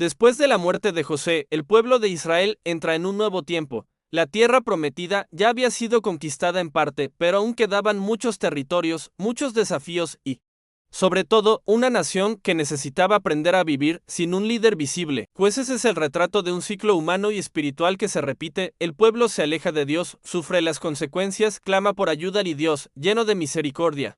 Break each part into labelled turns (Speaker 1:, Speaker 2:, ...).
Speaker 1: Después de la muerte de José, el pueblo de Israel entra en un nuevo tiempo. La tierra prometida ya había sido conquistada en parte, pero aún quedaban muchos territorios, muchos desafíos y, sobre todo, una nación que necesitaba aprender a vivir sin un líder visible. Pues ese es el retrato de un ciclo humano y espiritual que se repite. El pueblo se aleja de Dios, sufre las consecuencias, clama por ayuda y Dios, lleno de misericordia,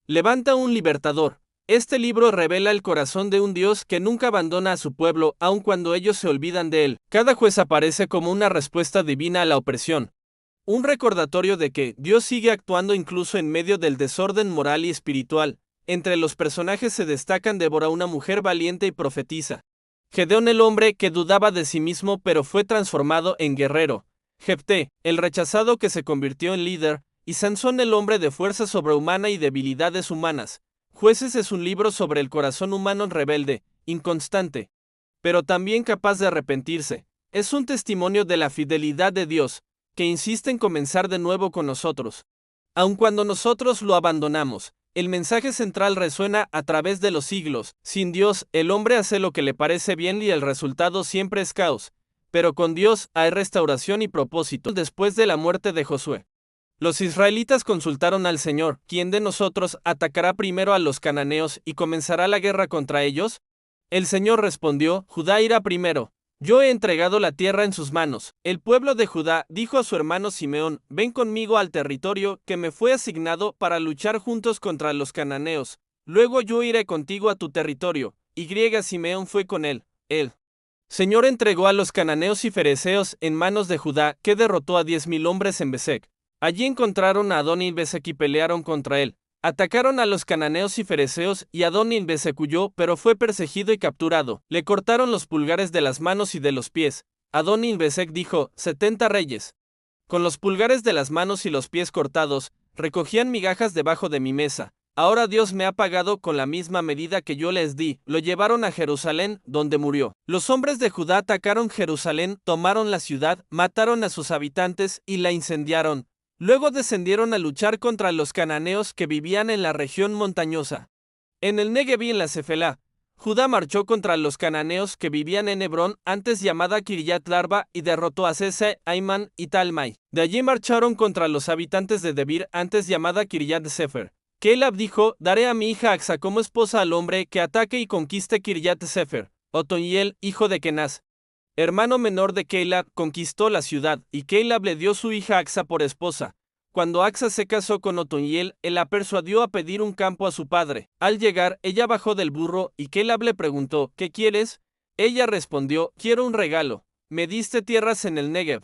Speaker 1: levanta un libertador. Este libro revela el corazón de un Dios que nunca abandona a su pueblo, aun cuando ellos se olvidan de él. Cada juez aparece como una respuesta divina a la opresión. Un recordatorio de que Dios sigue actuando incluso en medio del desorden moral y espiritual. Entre los personajes se destacan Débora, una mujer valiente y profetisa. Gedeón, el hombre que dudaba de sí mismo pero fue transformado en guerrero. Jefté, el rechazado que se convirtió en líder. Y Sansón, el hombre de fuerza sobrehumana y debilidades humanas. Jueces es un libro sobre el corazón humano rebelde, inconstante, pero también capaz de arrepentirse. Es un testimonio de la fidelidad de Dios, que insiste en comenzar de nuevo con nosotros. Aun cuando nosotros lo abandonamos, el mensaje central resuena a través de los siglos. Sin Dios, el hombre hace lo que le parece bien y el resultado siempre es caos. Pero con Dios hay restauración y propósito. Después de la muerte de Josué, los israelitas consultaron al Señor: ¿quién de nosotros atacará primero a los cananeos y comenzará la guerra contra ellos? El Señor respondió: Judá irá primero. Yo he entregado la tierra en sus manos. El pueblo de Judá dijo a su hermano Simeón: ven conmigo al territorio que me fue asignado para luchar juntos contra los cananeos. Luego yo iré contigo a tu territorio. Simeón fue con él. El Señor entregó a los cananeos y fereceos en manos de Judá, que derrotó a 10,000 hombres en Besec. Allí encontraron a Adoni-Besec y pelearon contra él. Atacaron a los cananeos y fereceos y Adoni-Besec huyó, pero fue perseguido y capturado. Le cortaron los pulgares de las manos y de los pies. Adoni-Besec dijo: 70 reyes, con los pulgares de las manos y los pies cortados, recogían migajas debajo de mi mesa. Ahora Dios me ha pagado con la misma medida que yo les di. Lo llevaron a Jerusalén, donde murió. Los hombres de Judá atacaron Jerusalén, tomaron la ciudad, mataron a sus habitantes y la incendiaron. Luego descendieron a luchar contra los cananeos que vivían en la región montañosa. En el Negev y en la Cefelá, Judá marchó contra los cananeos que vivían en Hebrón, antes llamada Kiriat Larba, y derrotó a Sese, Aimán y Talmai. De allí marcharon contra los habitantes de Debir, antes llamada Kiriat Sefer. Caleb dijo: daré a mi hija Axa como esposa al hombre que ataque y conquiste Kiriat Sefer. Otoniel, hijo de Kenaz, hermano menor de Caleb, conquistó la ciudad, y Caleb le dio su hija Axa por esposa. Cuando Axa se casó con Otoniel, él la persuadió a pedir un campo a su padre. Al llegar, ella bajó del burro, y Caleb le preguntó: ¿qué quieres? Ella respondió: quiero un regalo. Me diste tierras en el Negev.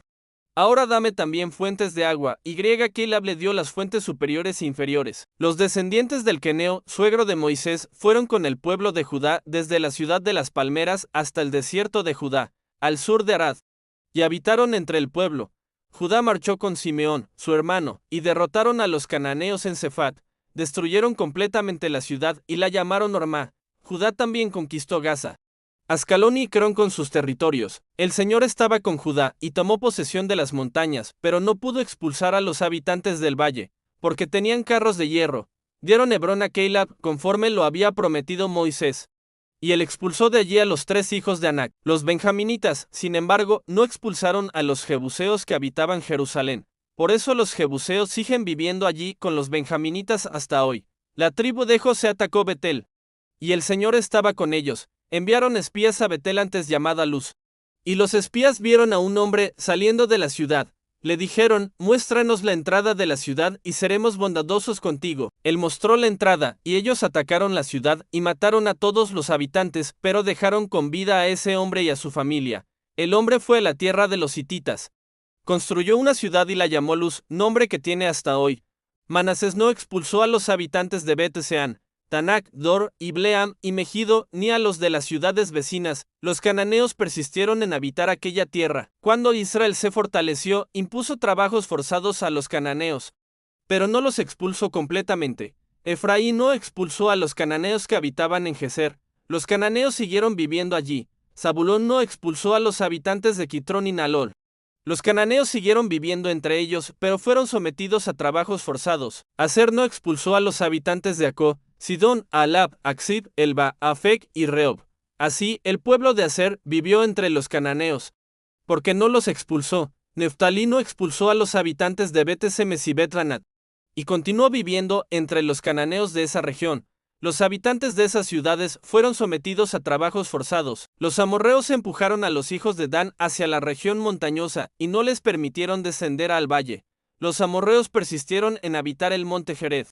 Speaker 1: Ahora dame también fuentes de agua. Caleb le dio las fuentes superiores e inferiores. Los descendientes del Queneo, suegro de Moisés, fueron con el pueblo de Judá desde la ciudad de las palmeras hasta el desierto de Judá, al sur de Arad, y habitaron entre el pueblo. Judá marchó con Simeón, su hermano, y derrotaron a los cananeos en Cefat. Destruyeron completamente la ciudad y la llamaron Ormá. Judá también conquistó Gaza, Ascalón y Crón con sus territorios. El Señor estaba con Judá y tomó posesión de las montañas, pero no pudo expulsar a los habitantes del valle, porque tenían carros de hierro. Dieron Hebrón a Caleb conforme lo había prometido Moisés, y él expulsó de allí a los 3 hijos de Anac. Los benjaminitas, sin embargo, no expulsaron a los jebuseos que habitaban Jerusalén. Por eso los jebuseos siguen viviendo allí con los benjaminitas hasta hoy. La tribu de José atacó Betel, y el Señor estaba con ellos. Enviaron espías a Betel antes llamada Luz. Y los espías vieron a un hombre saliendo de la ciudad. Le dijeron: muéstranos la entrada de la ciudad y seremos bondadosos contigo. Él mostró la entrada, y ellos atacaron la ciudad y mataron a todos los habitantes, pero dejaron con vida a ese hombre y a su familia. El hombre fue a la tierra de los hititas. Construyó una ciudad y la llamó Luz, nombre que tiene hasta hoy. Manasés no expulsó a los habitantes de Bet-Seán, Tanak, Dor, Ibleam y Megido, ni a los de las ciudades vecinas. Los cananeos persistieron en habitar aquella tierra. Cuando Israel se fortaleció, impuso trabajos forzados a los cananeos, pero no los expulsó completamente. Efraín no expulsó a los cananeos que habitaban en Geser. Los cananeos siguieron viviendo allí. Zabulón no expulsó a los habitantes de Quitrón y Nalol. Los cananeos siguieron viviendo entre ellos, pero fueron sometidos a trabajos forzados. Aser no expulsó a los habitantes de Acó, Sidón, Alab, Aksib, Elba, Afec y Rehob. Así, el pueblo de Aser vivió entre los cananeos, porque no los expulsó. Neftalí no expulsó a los habitantes de Bet-Semes y Bet-Anat, y continuó viviendo entre los cananeos de esa región. Los habitantes de esas ciudades fueron sometidos a trabajos forzados. Los amorreos empujaron a los hijos de Dan hacia la región montañosa y no les permitieron descender al valle. Los amorreos persistieron en habitar el monte Jered,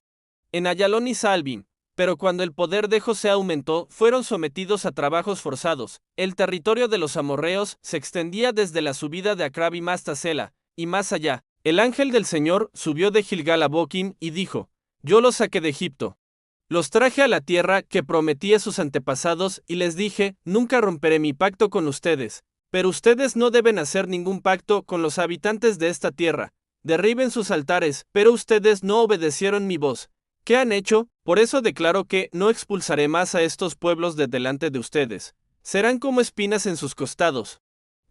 Speaker 1: en Ayalón y Saalbim, pero cuando el poder de José aumentó, fueron sometidos a trabajos forzados. El territorio de los amorreos se extendía desde la subida de Acrabim hasta Sela, y más allá. El ángel del Señor subió de Gilgal a Boquim y dijo: Yo los saqué de Egipto. Los traje a la tierra que prometí a sus antepasados y les dije: Nunca romperé mi pacto con ustedes. Pero ustedes no deben hacer ningún pacto con los habitantes de esta tierra. Derriben sus altares, pero ustedes no obedecieron mi voz. ¿Qué han hecho? Por eso declaro que no expulsaré más a estos pueblos de delante de ustedes. Serán como espinas en sus costados,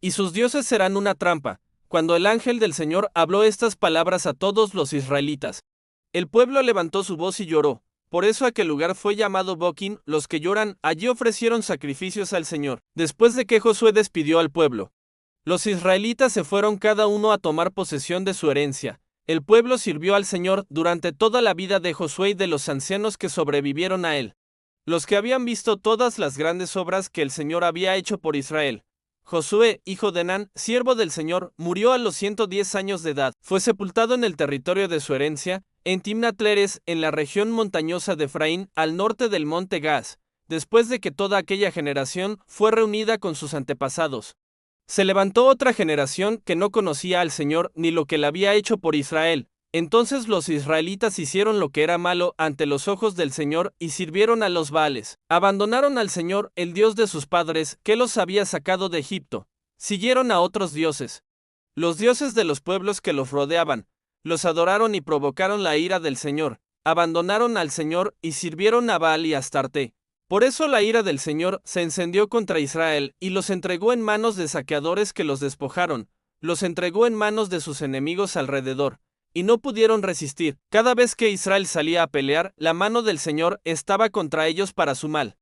Speaker 1: y sus dioses serán una trampa. Cuando el ángel del Señor habló estas palabras a todos los israelitas, el pueblo levantó su voz y lloró. Por eso aquel lugar fue llamado Boquim. Los que lloran allí ofrecieron sacrificios al Señor, después de que Josué despidió al pueblo. Los israelitas se fueron cada uno a tomar posesión de su herencia. El pueblo sirvió al Señor durante toda la vida de Josué y de los ancianos que sobrevivieron a él, los que habían visto todas las grandes obras que el Señor había hecho por Israel. Josué, hijo de Nan, siervo del Señor, murió a los 110 años de edad. Fue sepultado en el territorio de su herencia, en Timnat-Heres, en la región montañosa de Efraín, al norte del monte Gaz, después de que toda aquella generación fue reunida con sus antepasados. Se levantó otra generación que no conocía al Señor ni lo que él había hecho por Israel. Entonces los israelitas hicieron lo que era malo ante los ojos del Señor y sirvieron a los Baales. Abandonaron al Señor, el Dios de sus padres, que los había sacado de Egipto. Siguieron a otros dioses, los dioses de los pueblos que los rodeaban. Los adoraron y provocaron la ira del Señor. Abandonaron al Señor y sirvieron a Baal y a Astarte. Por eso la ira del Señor se encendió contra Israel y los entregó en manos de saqueadores que los despojaron. Los entregó en manos de sus enemigos alrededor, y no pudieron resistir. Cada vez que Israel salía a pelear, la mano del Señor estaba contra ellos para su mal,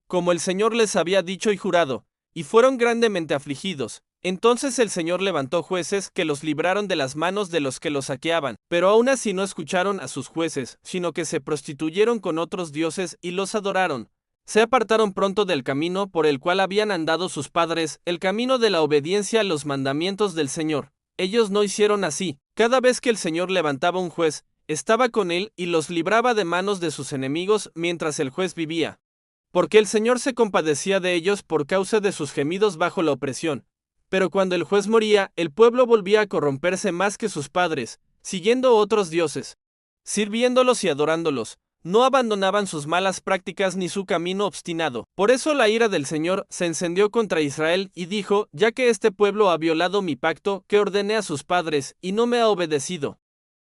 Speaker 1: como el Señor les había dicho y jurado, y fueron grandemente afligidos. Entonces el Señor levantó jueces que los libraron de las manos de los que los saqueaban, pero aún así no escucharon a sus jueces, sino que se prostituyeron con otros dioses y los adoraron. Se apartaron pronto del camino por el cual habían andado sus padres, el camino de la obediencia a los mandamientos del Señor. Ellos no hicieron así. Cada vez que el Señor levantaba un juez, estaba con él y los libraba de manos de sus enemigos mientras el juez vivía. Porque el Señor se compadecía de ellos por causa de sus gemidos bajo la opresión. Pero cuando el juez moría, el pueblo volvía a corromperse más que sus padres, siguiendo otros dioses, sirviéndolos y adorándolos. No abandonaban sus malas prácticas ni su camino obstinado. Por eso la ira del Señor se encendió contra Israel y dijo: ya que este pueblo ha violado mi pacto que ordené a sus padres y no me ha obedecido,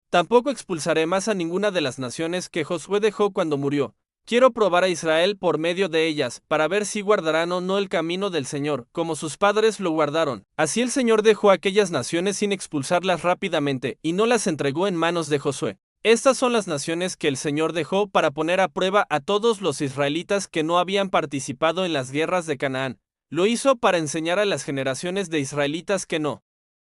Speaker 1: tampoco expulsaré más a ninguna de las naciones que Josué dejó cuando murió. Quiero probar a Israel por medio de ellas, para ver si guardarán o no el camino del Señor, como sus padres lo guardaron. Así el Señor dejó a aquellas naciones sin expulsarlas rápidamente, y no las entregó en manos de Josué. Estas son las naciones que el Señor dejó para poner a prueba a todos los israelitas que no habían participado en las guerras de Canaán. Lo hizo para enseñar a las generaciones de israelitas que no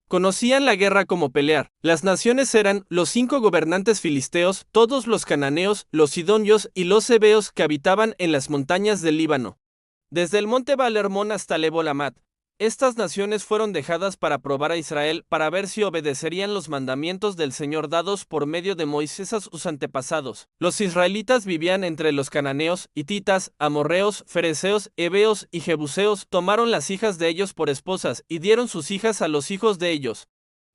Speaker 1: conocían la guerra como pelear. Las naciones eran los 5 gobernantes filisteos, todos los cananeos, los sidonios y los heveos que habitaban en las montañas del Líbano, desde el monte Baal-Hermón hasta Lebo-Lamat. Estas naciones fueron dejadas para probar a Israel para ver si obedecerían los mandamientos del Señor dados por medio de Moisés a sus antepasados. Los israelitas vivían entre los cananeos, hititas, amorreos, fereceos, heveos y jebuseos. Tomaron las hijas de ellos por esposas y dieron sus hijas a los hijos de ellos,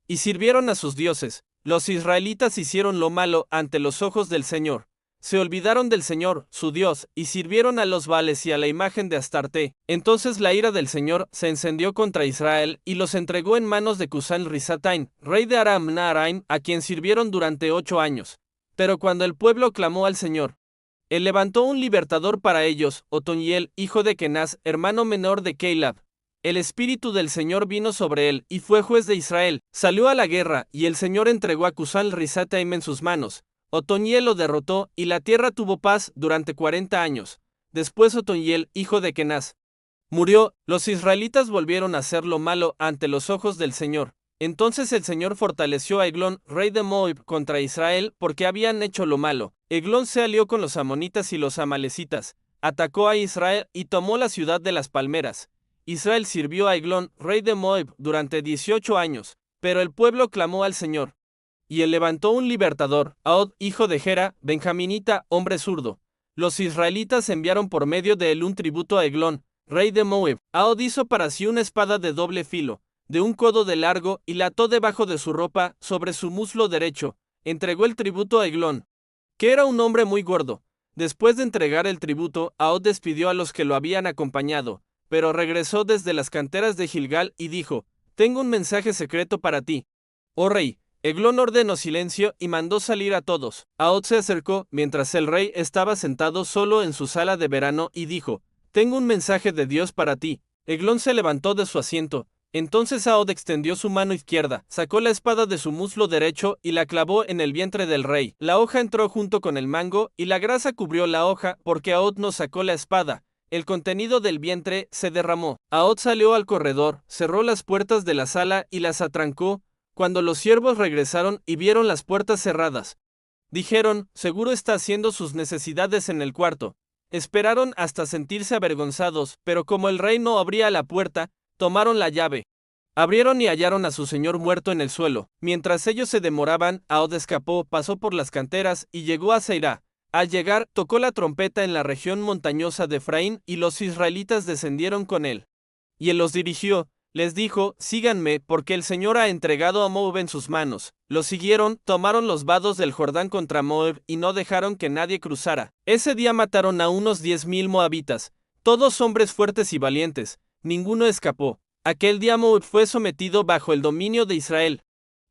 Speaker 1: y sirvieron a sus dioses. Los israelitas hicieron lo malo ante los ojos del Señor. Se olvidaron del Señor, su Dios, y sirvieron a los Baales y a la imagen de Astarte. Entonces la ira del Señor se encendió contra Israel y los entregó en manos de Cusán-Risataim, rey de Aram-Naharaim, a quien sirvieron durante 8 años. Pero cuando el pueblo clamó al Señor, él levantó un libertador para ellos, Otoniel, hijo de Kenaz, hermano menor de Caleb. El espíritu del Señor vino sobre él, y fue juez de Israel. Salió a la guerra, y el Señor entregó a Cusán-Risataim en sus manos. Otoniel lo derrotó, y la tierra tuvo paz durante 40 años. Después Otoniel, hijo de Kenaz, murió, los israelitas volvieron a hacer lo malo ante los ojos del Señor. Entonces el Señor fortaleció a Eglón, rey de Moab, contra Israel, porque habían hecho lo malo. Eglón se alió con los amonitas y los amalecitas, atacó a Israel y tomó la ciudad de las palmeras. Israel sirvió a Eglón, rey de Moab, durante 18 años, pero el pueblo clamó al Señor. Y él levantó un libertador, Ahod, hijo de Gera, benjaminita, hombre zurdo. Los israelitas enviaron por medio de él un tributo a Eglón, rey de Moab. Ahod hizo para sí una espada de doble filo, de un codo de largo, y la ató debajo de su ropa, sobre su muslo derecho. Entregó el tributo a Eglón, que era un hombre muy gordo. Después de entregar el tributo, Ahod despidió a los que lo habían acompañado, pero regresó desde las canteras de Gilgal y dijo: Tengo un mensaje secreto para ti, oh rey. Eglón ordenó silencio y mandó salir a todos. Ahod se acercó mientras el rey estaba sentado solo en su sala de verano y dijo: Tengo un mensaje de Dios para ti. Eglón se levantó de su asiento. Entonces Ahod extendió su mano izquierda, sacó la espada de su muslo derecho y la clavó en el vientre del rey. La hoja entró junto con el mango y la grasa cubrió la hoja porque Ahod no sacó la espada. El contenido del vientre se derramó. Ahod salió al corredor, cerró las puertas de la sala y las atrancó. Cuando los siervos regresaron y vieron las puertas cerradas, dijeron: seguro está haciendo sus necesidades en el cuarto. Esperaron hasta sentirse avergonzados, pero como el rey no abría la puerta, tomaron la llave. Abrieron y hallaron a su señor muerto en el suelo. Mientras ellos se demoraban, Ahod escapó, pasó por las canteras y llegó a Seirá. Al llegar, tocó la trompeta en la región montañosa de Efraín y los israelitas descendieron con él. Y él los dirigió. Les dijo: síganme, porque el Señor ha entregado a Moab en sus manos. Los siguieron, tomaron los vados del Jordán contra Moab y no dejaron que nadie cruzara. Ese día mataron a unos 10,000 moabitas, todos hombres fuertes y valientes, ninguno escapó. Aquel día Moab fue sometido bajo el dominio de Israel,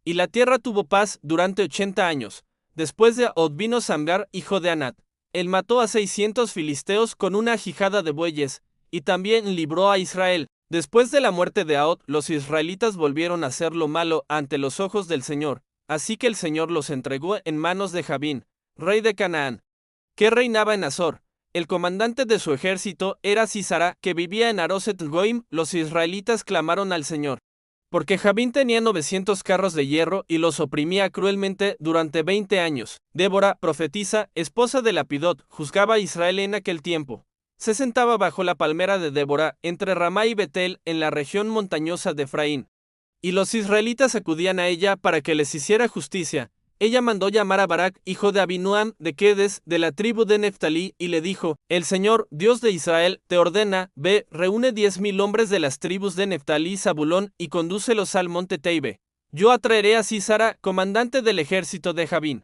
Speaker 1: y la tierra tuvo paz durante 80 años. Después de Ahod vino Samgar, hijo de Anat. Él mató a 600 filisteos con una ajijada de bueyes, y también libró a Israel. Después de la muerte de Ahod, los israelitas volvieron a hacer lo malo ante los ojos del Señor, así que el Señor los entregó en manos de Jabín, rey de Canaán, que reinaba en Azor. El comandante de su ejército era Sísara, que vivía en Aroset Goim. Los israelitas clamaron al Señor, porque Jabín tenía 900 carros de hierro y los oprimía cruelmente durante 20 años. Débora, profetisa, esposa de Lapidot, juzgaba a Israel en aquel tiempo. Se sentaba bajo la palmera de Débora, entre Ramá y Betel, en la región montañosa de Efraín. Y los israelitas acudían a ella para que les hiciera justicia. Ella mandó llamar a Barak, hijo de Abinuam, de Quedes, de la tribu de Neftalí, y le dijo: el Señor, Dios de Israel, te ordena: ve, reúne 10,000 hombres de las tribus de Neftalí y Zabulón, y condúcelos al monte Teibe. Yo atraeré a Sísara, comandante del ejército de Jabín,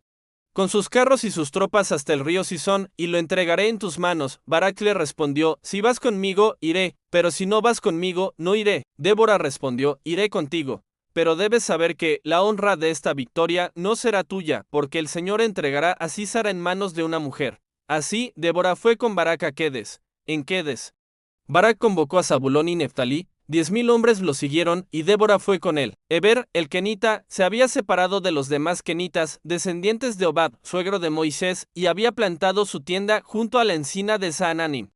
Speaker 1: con sus carros y sus tropas hasta el río Sison, y lo entregaré en tus manos. Barak le respondió: si vas conmigo, iré, pero si no vas conmigo, no iré. Débora respondió: iré contigo, pero debes saber que la honra de esta victoria no será tuya, porque el Señor entregará a Sísara en manos de una mujer. Así, Débora fue con Barak a Quedes. En Quedes, Barak convocó a Zabulón y Neftalí. 10,000 hombres lo siguieron, y Débora fue con él. Heber, el kenita, se había separado de los demás kenitas, descendientes de Hobab, suegro de Moisés, y había plantado su tienda junto a la encina de Saananim,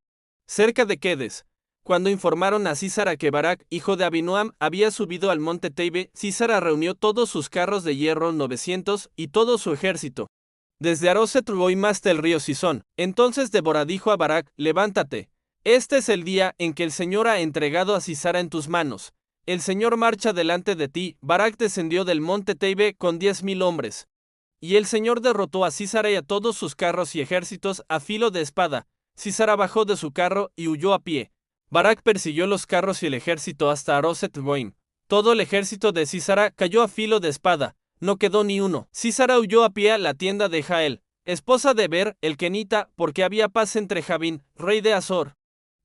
Speaker 1: cerca de Quedes. Cuando informaron a Sísara que Barak, hijo de Abinuam, había subido al monte Teibe, Sísara reunió todos sus carros de hierro, 900, y todo su ejército, desde Aroset Goim hasta el río Sison. Entonces Débora dijo a Barak: levántate. Este es el día en que el Señor ha entregado a Sísara en tus manos. El Señor marcha delante de ti. Barak descendió del monte Teibe con 10,000 hombres. Y el Señor derrotó a Sísara y a todos sus carros y ejércitos a filo de espada. Sísara bajó de su carro y huyó a pie. Barak persiguió los carros y el ejército hasta Aroset Goim. Todo el ejército de Sísara cayó a filo de espada. No quedó ni uno. Sísara huyó a pie a la tienda de Jael, esposa de Heber, el kenita, porque había paz entre Jabín, rey de Azor,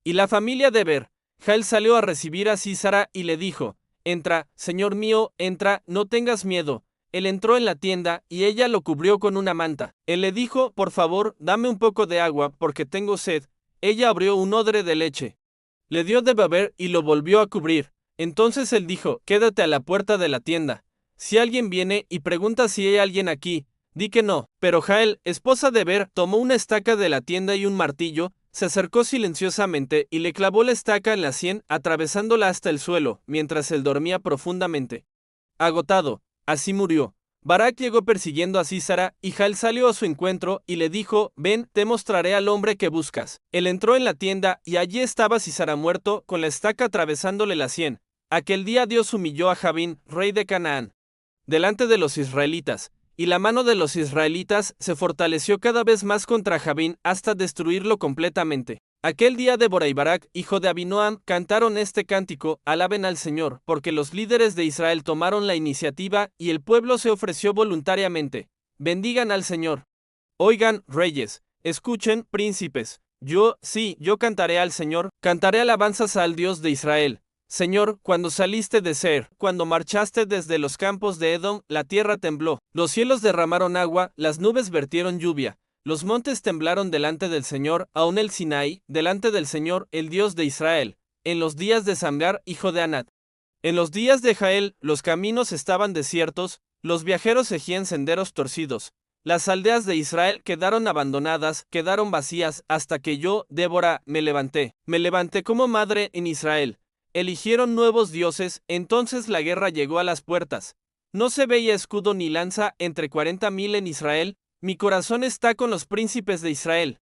Speaker 1: y la familia de Heber. Jael salió a recibir a Sísara y le dijo: entra, señor mío, entra, no tengas miedo. Él entró en la tienda y ella lo cubrió con una manta. Él le dijo: por favor, dame un poco de agua porque tengo sed. Ella abrió un odre de leche, le dio de beber y lo volvió a cubrir. Entonces él dijo: quédate a la puerta de la tienda. Si alguien viene y pregunta si hay alguien aquí, di que no. Pero Jael, esposa de Heber, tomó una estaca de la tienda y un martillo, Se acercó silenciosamente y le clavó la estaca en la sien, atravesándola hasta el suelo, mientras él dormía profundamente. Agotado, así murió. Barak llegó persiguiendo a Sísara, y Jael salió a su encuentro y le dijo: ven, te mostraré al hombre que buscas. Él entró en la tienda, y allí estaba Sísara muerto, con la estaca atravesándole la sien. Aquel día Dios humilló a Jabín, rey de Canaán, delante de los israelitas, y la mano de los israelitas se fortaleció cada vez más contra Jabín hasta destruirlo completamente. Aquel día Débora y Barak, hijo de Abinoam, cantaron este cántico: alaben al Señor, porque los líderes de Israel tomaron la iniciativa y el pueblo se ofreció voluntariamente. Bendigan al Señor. Oigan, reyes, escuchen, príncipes. Yo cantaré al Señor, cantaré alabanzas al Dios de Israel. Señor, cuando saliste de Seir, cuando marchaste desde los campos de Edom, la tierra tembló, los cielos derramaron agua, las nubes vertieron lluvia, los montes temblaron delante del Señor, aun el Sinaí, delante del Señor, el Dios de Israel, en los días de Samgar, hijo de Anat. En los días de Jael, los caminos estaban desiertos, los viajeros seguían senderos torcidos. Las aldeas de Israel quedaron abandonadas, quedaron vacías, hasta que yo, Débora, me levanté como madre en Israel. Eligieron nuevos dioses, entonces la guerra llegó a las puertas. No se veía escudo ni lanza entre 40,000 en Israel. Mi corazón está con los príncipes de Israel,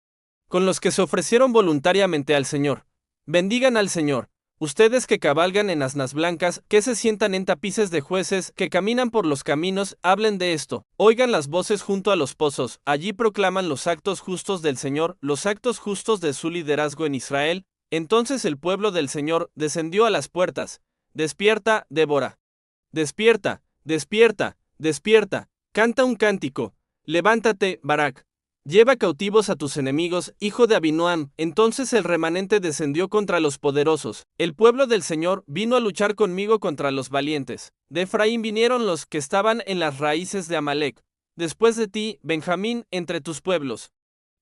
Speaker 1: con los que se ofrecieron voluntariamente al Señor. Bendigan al Señor. Ustedes que cabalgan en asnas blancas, que se sientan en tapices de jueces, que caminan por los caminos, hablen de esto. Oigan las voces junto a los pozos, allí proclaman los actos justos del Señor, los actos justos de su liderazgo en Israel. Entonces el pueblo del Señor descendió a las puertas. Despierta, Débora. Despierta, despierta, despierta. Canta un cántico. Levántate, Barak. Lleva cautivos a tus enemigos, hijo de Abinoam. Entonces el remanente descendió contra los poderosos. El pueblo del Señor vino a luchar conmigo contra los valientes. De Efraín vinieron los que estaban en las raíces de Amalec. Después de ti, Benjamín, entre tus pueblos.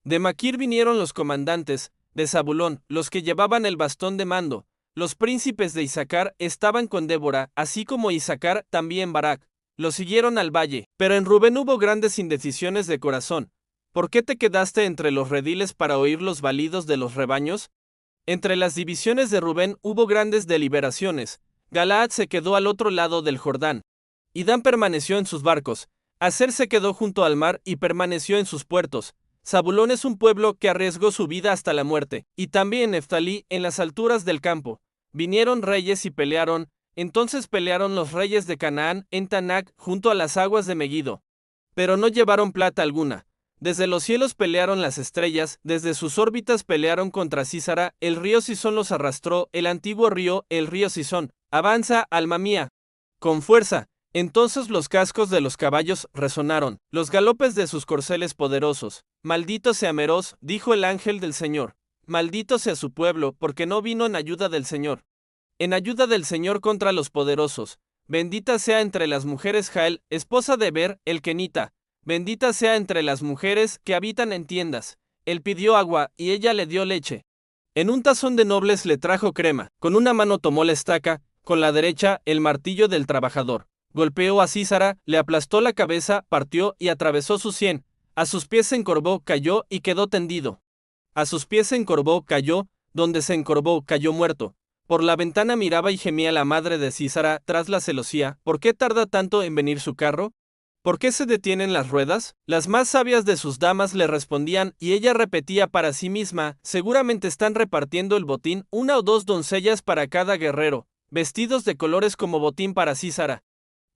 Speaker 1: De Maquir vinieron los comandantes. De Zabulón, los que llevaban el bastón de mando. Los príncipes de Isaacar estaban con Débora, así como Isaacar, también Barak. Los siguieron al valle, pero en Rubén hubo grandes indecisiones de corazón. ¿Por qué te quedaste entre los rediles para oír los balidos de los rebaños? Entre las divisiones de Rubén hubo grandes deliberaciones. Galaad se quedó al otro lado del Jordán, y Dan permaneció en sus barcos. Aser se quedó junto al mar y permaneció en sus puertos. Zabulón es un pueblo que arriesgó su vida hasta la muerte, y también Neftalí en las alturas del campo. Vinieron reyes y pelearon, entonces pelearon los reyes de Canaán en Tanac junto a las aguas de Megido. Pero no llevaron plata alguna. Desde los cielos pelearon las estrellas, desde sus órbitas pelearon contra Sísara, el río Sison los arrastró, el antiguo río, el río Sison. Avanza, alma mía, con fuerza. Entonces los cascos de los caballos resonaron, los galopes de sus corceles poderosos. Maldito sea Meroz, dijo el ángel del Señor. Maldito sea su pueblo, porque no vino en ayuda del Señor. En ayuda del Señor contra los poderosos. Bendita sea entre las mujeres Jael, esposa de Ber, el kenita. Bendita sea entre las mujeres que habitan en tiendas. Él pidió agua, y ella le dio leche. En un tazón de nobles le trajo crema. Con una mano tomó la estaca, con la derecha el martillo del trabajador. Golpeó a Sísara, le aplastó la cabeza, partió y atravesó su sien. A sus pies se encorvó, cayó y quedó tendido. A sus pies se encorvó, cayó, donde se encorvó, cayó muerto. Por la ventana miraba y gemía la madre de Sísara tras la celosía. ¿Por qué tarda tanto en venir su carro? ¿Por qué se detienen las ruedas? Las más sabias de sus damas le respondían, y ella repetía para sí misma: seguramente están repartiendo el botín, 1 o 2 doncellas para cada guerrero, vestidos de colores como botín para Sísara,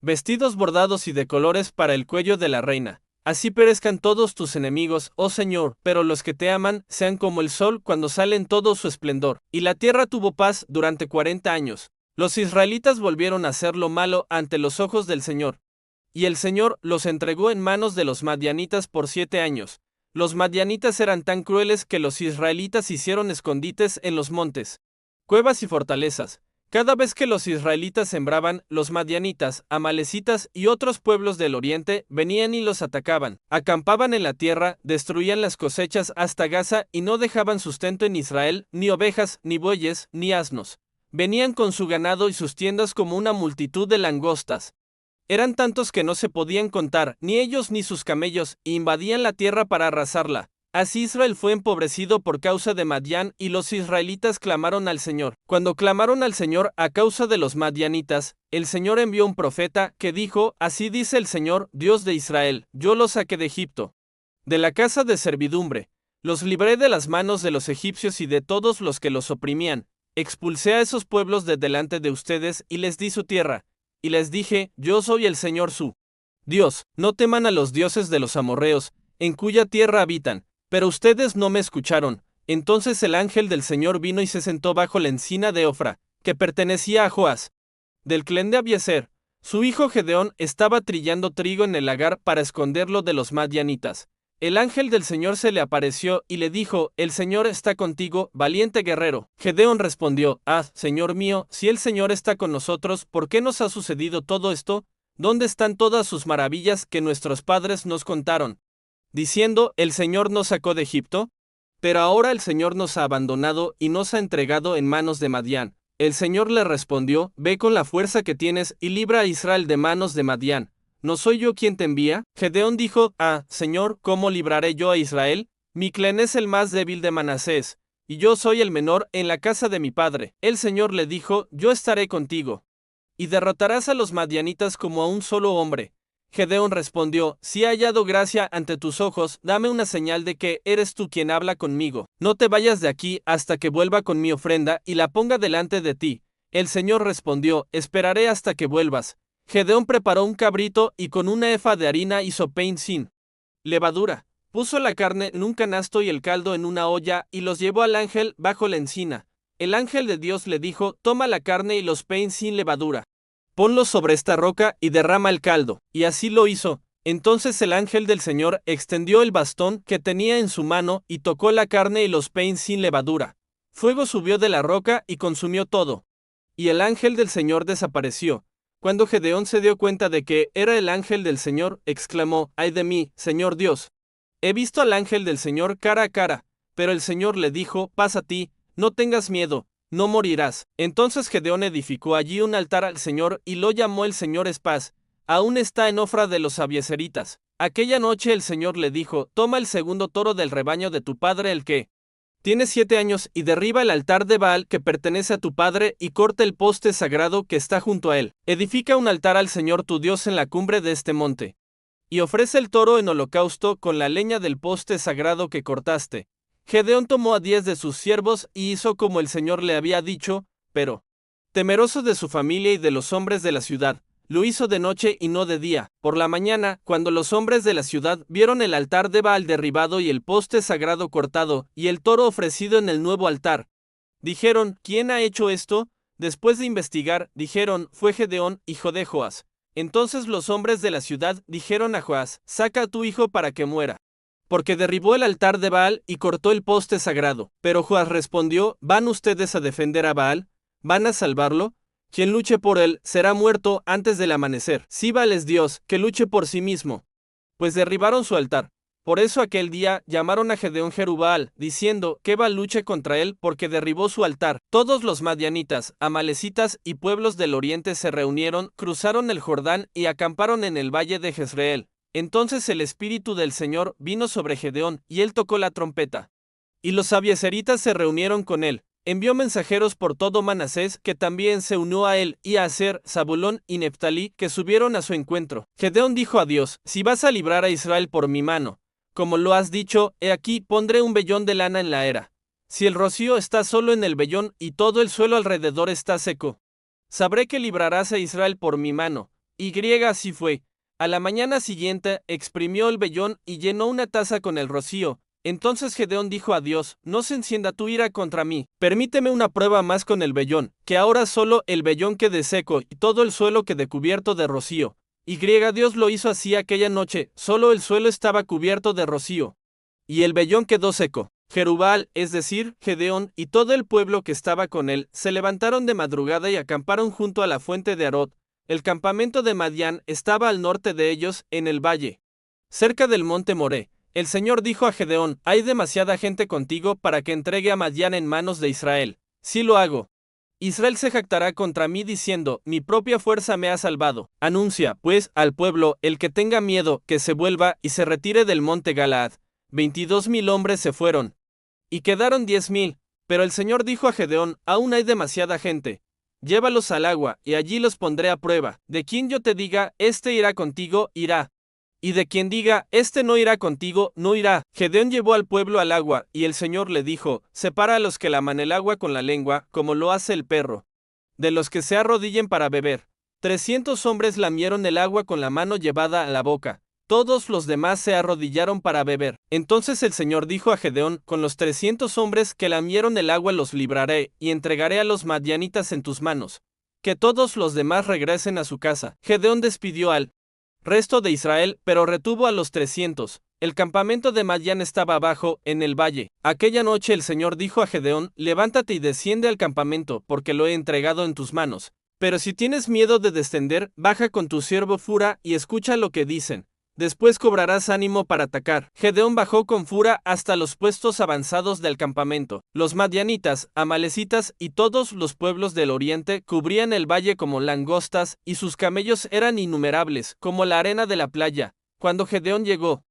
Speaker 1: vestidos bordados y de colores para el cuello de la reina. Así perezcan todos tus enemigos, oh Señor, pero los que te aman sean como el sol cuando sale en todo su esplendor. Y la tierra tuvo paz durante 40 años. Los israelitas volvieron a hacer lo malo ante los ojos del Señor. Y el Señor los entregó en manos de los madianitas por 7 años. Los madianitas eran tan crueles que los israelitas hicieron escondites en los montes, cuevas y fortalezas. Cada vez que los israelitas sembraban, los madianitas, amalecitas y otros pueblos del oriente venían y los atacaban. Acampaban en la tierra, destruían las cosechas hasta Gaza y no dejaban sustento en Israel, ni ovejas, ni bueyes, ni asnos. Venían con su ganado y sus tiendas como una multitud de langostas. Eran tantos que no se podían contar, ni ellos ni sus camellos, e invadían la tierra para arrasarla. Así Israel fue empobrecido por causa de Madián y los israelitas clamaron al Señor. Cuando clamaron al Señor a causa de los madianitas, el Señor envió un profeta que dijo: Así dice el Señor, Dios de Israel, yo los saqué de Egipto, de la casa de servidumbre. Los libré de las manos de los egipcios y de todos los que los oprimían. Expulsé a esos pueblos de delante de ustedes y les di su tierra. Y les dije: Yo soy el Señor su Dios. No teman a los dioses de los amorreos, en cuya tierra habitan. Pero ustedes no me escucharon. Entonces el ángel del Señor vino y se sentó bajo la encina de Ofra, que pertenecía a Joás, del clen de Abiezer. Su hijo Gedeón estaba trillando trigo en el lagar para esconderlo de los madianitas. El ángel del Señor se le apareció y le dijo: El Señor está contigo, valiente guerrero. Gedeón respondió: Señor mío, si el Señor está con nosotros, ¿por qué nos ha sucedido todo esto? ¿Dónde están todas sus maravillas que nuestros padres nos contaron, diciendo: El Señor nos sacó de Egipto? Pero ahora el Señor nos ha abandonado y nos ha entregado en manos de Madián. El Señor le respondió: Ve con la fuerza que tienes y libra a Israel de manos de Madián. ¿No soy yo quien te envía? Gedeón dijo: Señor, ¿cómo libraré yo a Israel? Mi clen es el más débil de Manasés, y yo soy el menor en la casa de mi padre. El Señor le dijo: Yo estaré contigo, y derrotarás a los madianitas como a un solo hombre. Gedeón respondió: Si he hallado gracia ante tus ojos, dame una señal de que eres tú quien habla conmigo. No te vayas de aquí hasta que vuelva con mi ofrenda y la ponga delante de ti. El Señor respondió: Esperaré hasta que vuelvas. Gedeón preparó un cabrito y con una efa de harina hizo pan sin levadura. Puso la carne en un canasto y el caldo en una olla y los llevó al ángel bajo la encina. El ángel de Dios le dijo: Toma la carne y los pan sin levadura, ponlos sobre esta roca y derrama el caldo. Y así lo hizo. Entonces el ángel del Señor extendió el bastón que tenía en su mano y tocó la carne y los pan sin levadura. Fuego subió de la roca y consumió todo. Y el ángel del Señor desapareció. Cuando Gedeón se dio cuenta de que era el ángel del Señor, exclamó: ¡Ay de mí, Señor Dios! He visto al ángel del Señor cara a cara. Pero el Señor le dijo: Paz a ti, no tengas miedo, no morirás. Entonces Gedeón edificó allí un altar al Señor y lo llamó: El Señor es paz. Aún está en Ofra de los abiezeritas. Aquella noche el Señor le dijo: Toma el segundo toro del rebaño de tu padre, el que tiene 7 años, y derriba el altar de Baal que pertenece a tu padre y corta el poste sagrado que está junto a él. Edifica un altar al Señor tu Dios en la cumbre de este monte. Y ofrece el toro en holocausto con la leña del poste sagrado que cortaste. Gedeón tomó a 10 de sus siervos y hizo como el Señor le había dicho, pero, temeroso de su familia y de los hombres de la ciudad, lo hizo de noche y no de día. Por la mañana, cuando los hombres de la ciudad vieron el altar de Baal derribado y el poste sagrado cortado, y el toro ofrecido en el nuevo altar, dijeron: ¿Quién ha hecho esto? Después de investigar, dijeron: Fue Gedeón, hijo de Joás. Entonces los hombres de la ciudad dijeron a Joás: Saca a tu hijo para que muera, porque derribó el altar de Baal y cortó el poste sagrado. Pero Joás respondió: ¿Van ustedes a defender a Baal? ¿Van a salvarlo? Quien luche por él será muerto antes del amanecer. Si Baal es Dios, que luche por sí mismo. Pues derribaron su altar. Por eso aquel día llamaron a Gedeón Jerubbaal, diciendo: que Baal luche contra él, porque derribó su altar. Todos los madianitas, amalecitas y pueblos del oriente se reunieron, cruzaron el Jordán y acamparon en el valle de Jezreel. Entonces el espíritu del Señor vino sobre Gedeón, y él tocó la trompeta. Y los abiezeritas se reunieron con él. Envió mensajeros por todo Manasés, que también se unió a él, y a Aser, Zabulón y Neftalí, que subieron a su encuentro. Gedeón dijo a Dios: Si vas a librar a Israel por mi mano, como lo has dicho, he aquí pondré un vellón de lana en la era. Si el rocío está solo en el vellón y todo el suelo alrededor está seco, sabré que librarás a Israel por mi mano. Y así fue. A la mañana siguiente exprimió el vellón y llenó una taza con el rocío. Entonces Gedeón dijo a Dios: No se encienda tu ira contra mí, permíteme una prueba más con el vellón, que ahora solo el vellón quede seco y todo el suelo quede cubierto de rocío. Y Dios lo hizo así aquella noche, solo el suelo estaba cubierto de rocío, y el vellón quedó seco. Jerubbaal, es decir, Gedeón, y todo el pueblo que estaba con él, se levantaron de madrugada y acamparon junto a la fuente de Arot. El campamento de Madián estaba al norte de ellos, en el valle, cerca del monte Moré. El Señor dijo a Gedeón: Hay demasiada gente contigo para que entregue a Madián en manos de Israel. Si lo hago, Israel se jactará contra mí diciendo: Mi propia fuerza me ha salvado. Anuncia, pues, al pueblo: el que tenga miedo, que se vuelva y se retire del monte Galaad. 22,000 hombres se fueron. Y quedaron 10,000. Pero el Señor dijo a Gedeón, aún hay demasiada gente. Llévalos al agua, y allí los pondré a prueba. De quien yo te diga, este irá contigo, irá. Y de quien diga, este no irá contigo, no irá. Gedeón llevó al pueblo al agua, y el Señor le dijo, separa a los que laman el agua con la lengua, como lo hace el perro, de los que se arrodillen para beber. 300 hombres lamieron el agua con la mano llevada a la boca. Todos los demás se arrodillaron para beber. Entonces el Señor dijo a Gedeón, con los 300 hombres que lamieron el agua los libraré, y entregaré a los madianitas en tus manos. Que todos los demás regresen a su casa. Gedeón despidió al resto de Israel, pero retuvo a los 300. El campamento de Madián estaba abajo, en el valle. Aquella noche el Señor dijo a Gedeón, levántate y desciende al campamento, porque lo he entregado en tus manos. Pero si tienes miedo de descender, baja con tu siervo Fura y escucha lo que dicen. Después cobrarás ánimo para atacar. Gedeón bajó con Fura hasta los puestos avanzados del campamento. Los madianitas, amalecitas y todos los pueblos del oriente cubrían el valle como langostas, y sus camellos eran innumerables, como la arena de la playa. Cuando Gedeón llegó,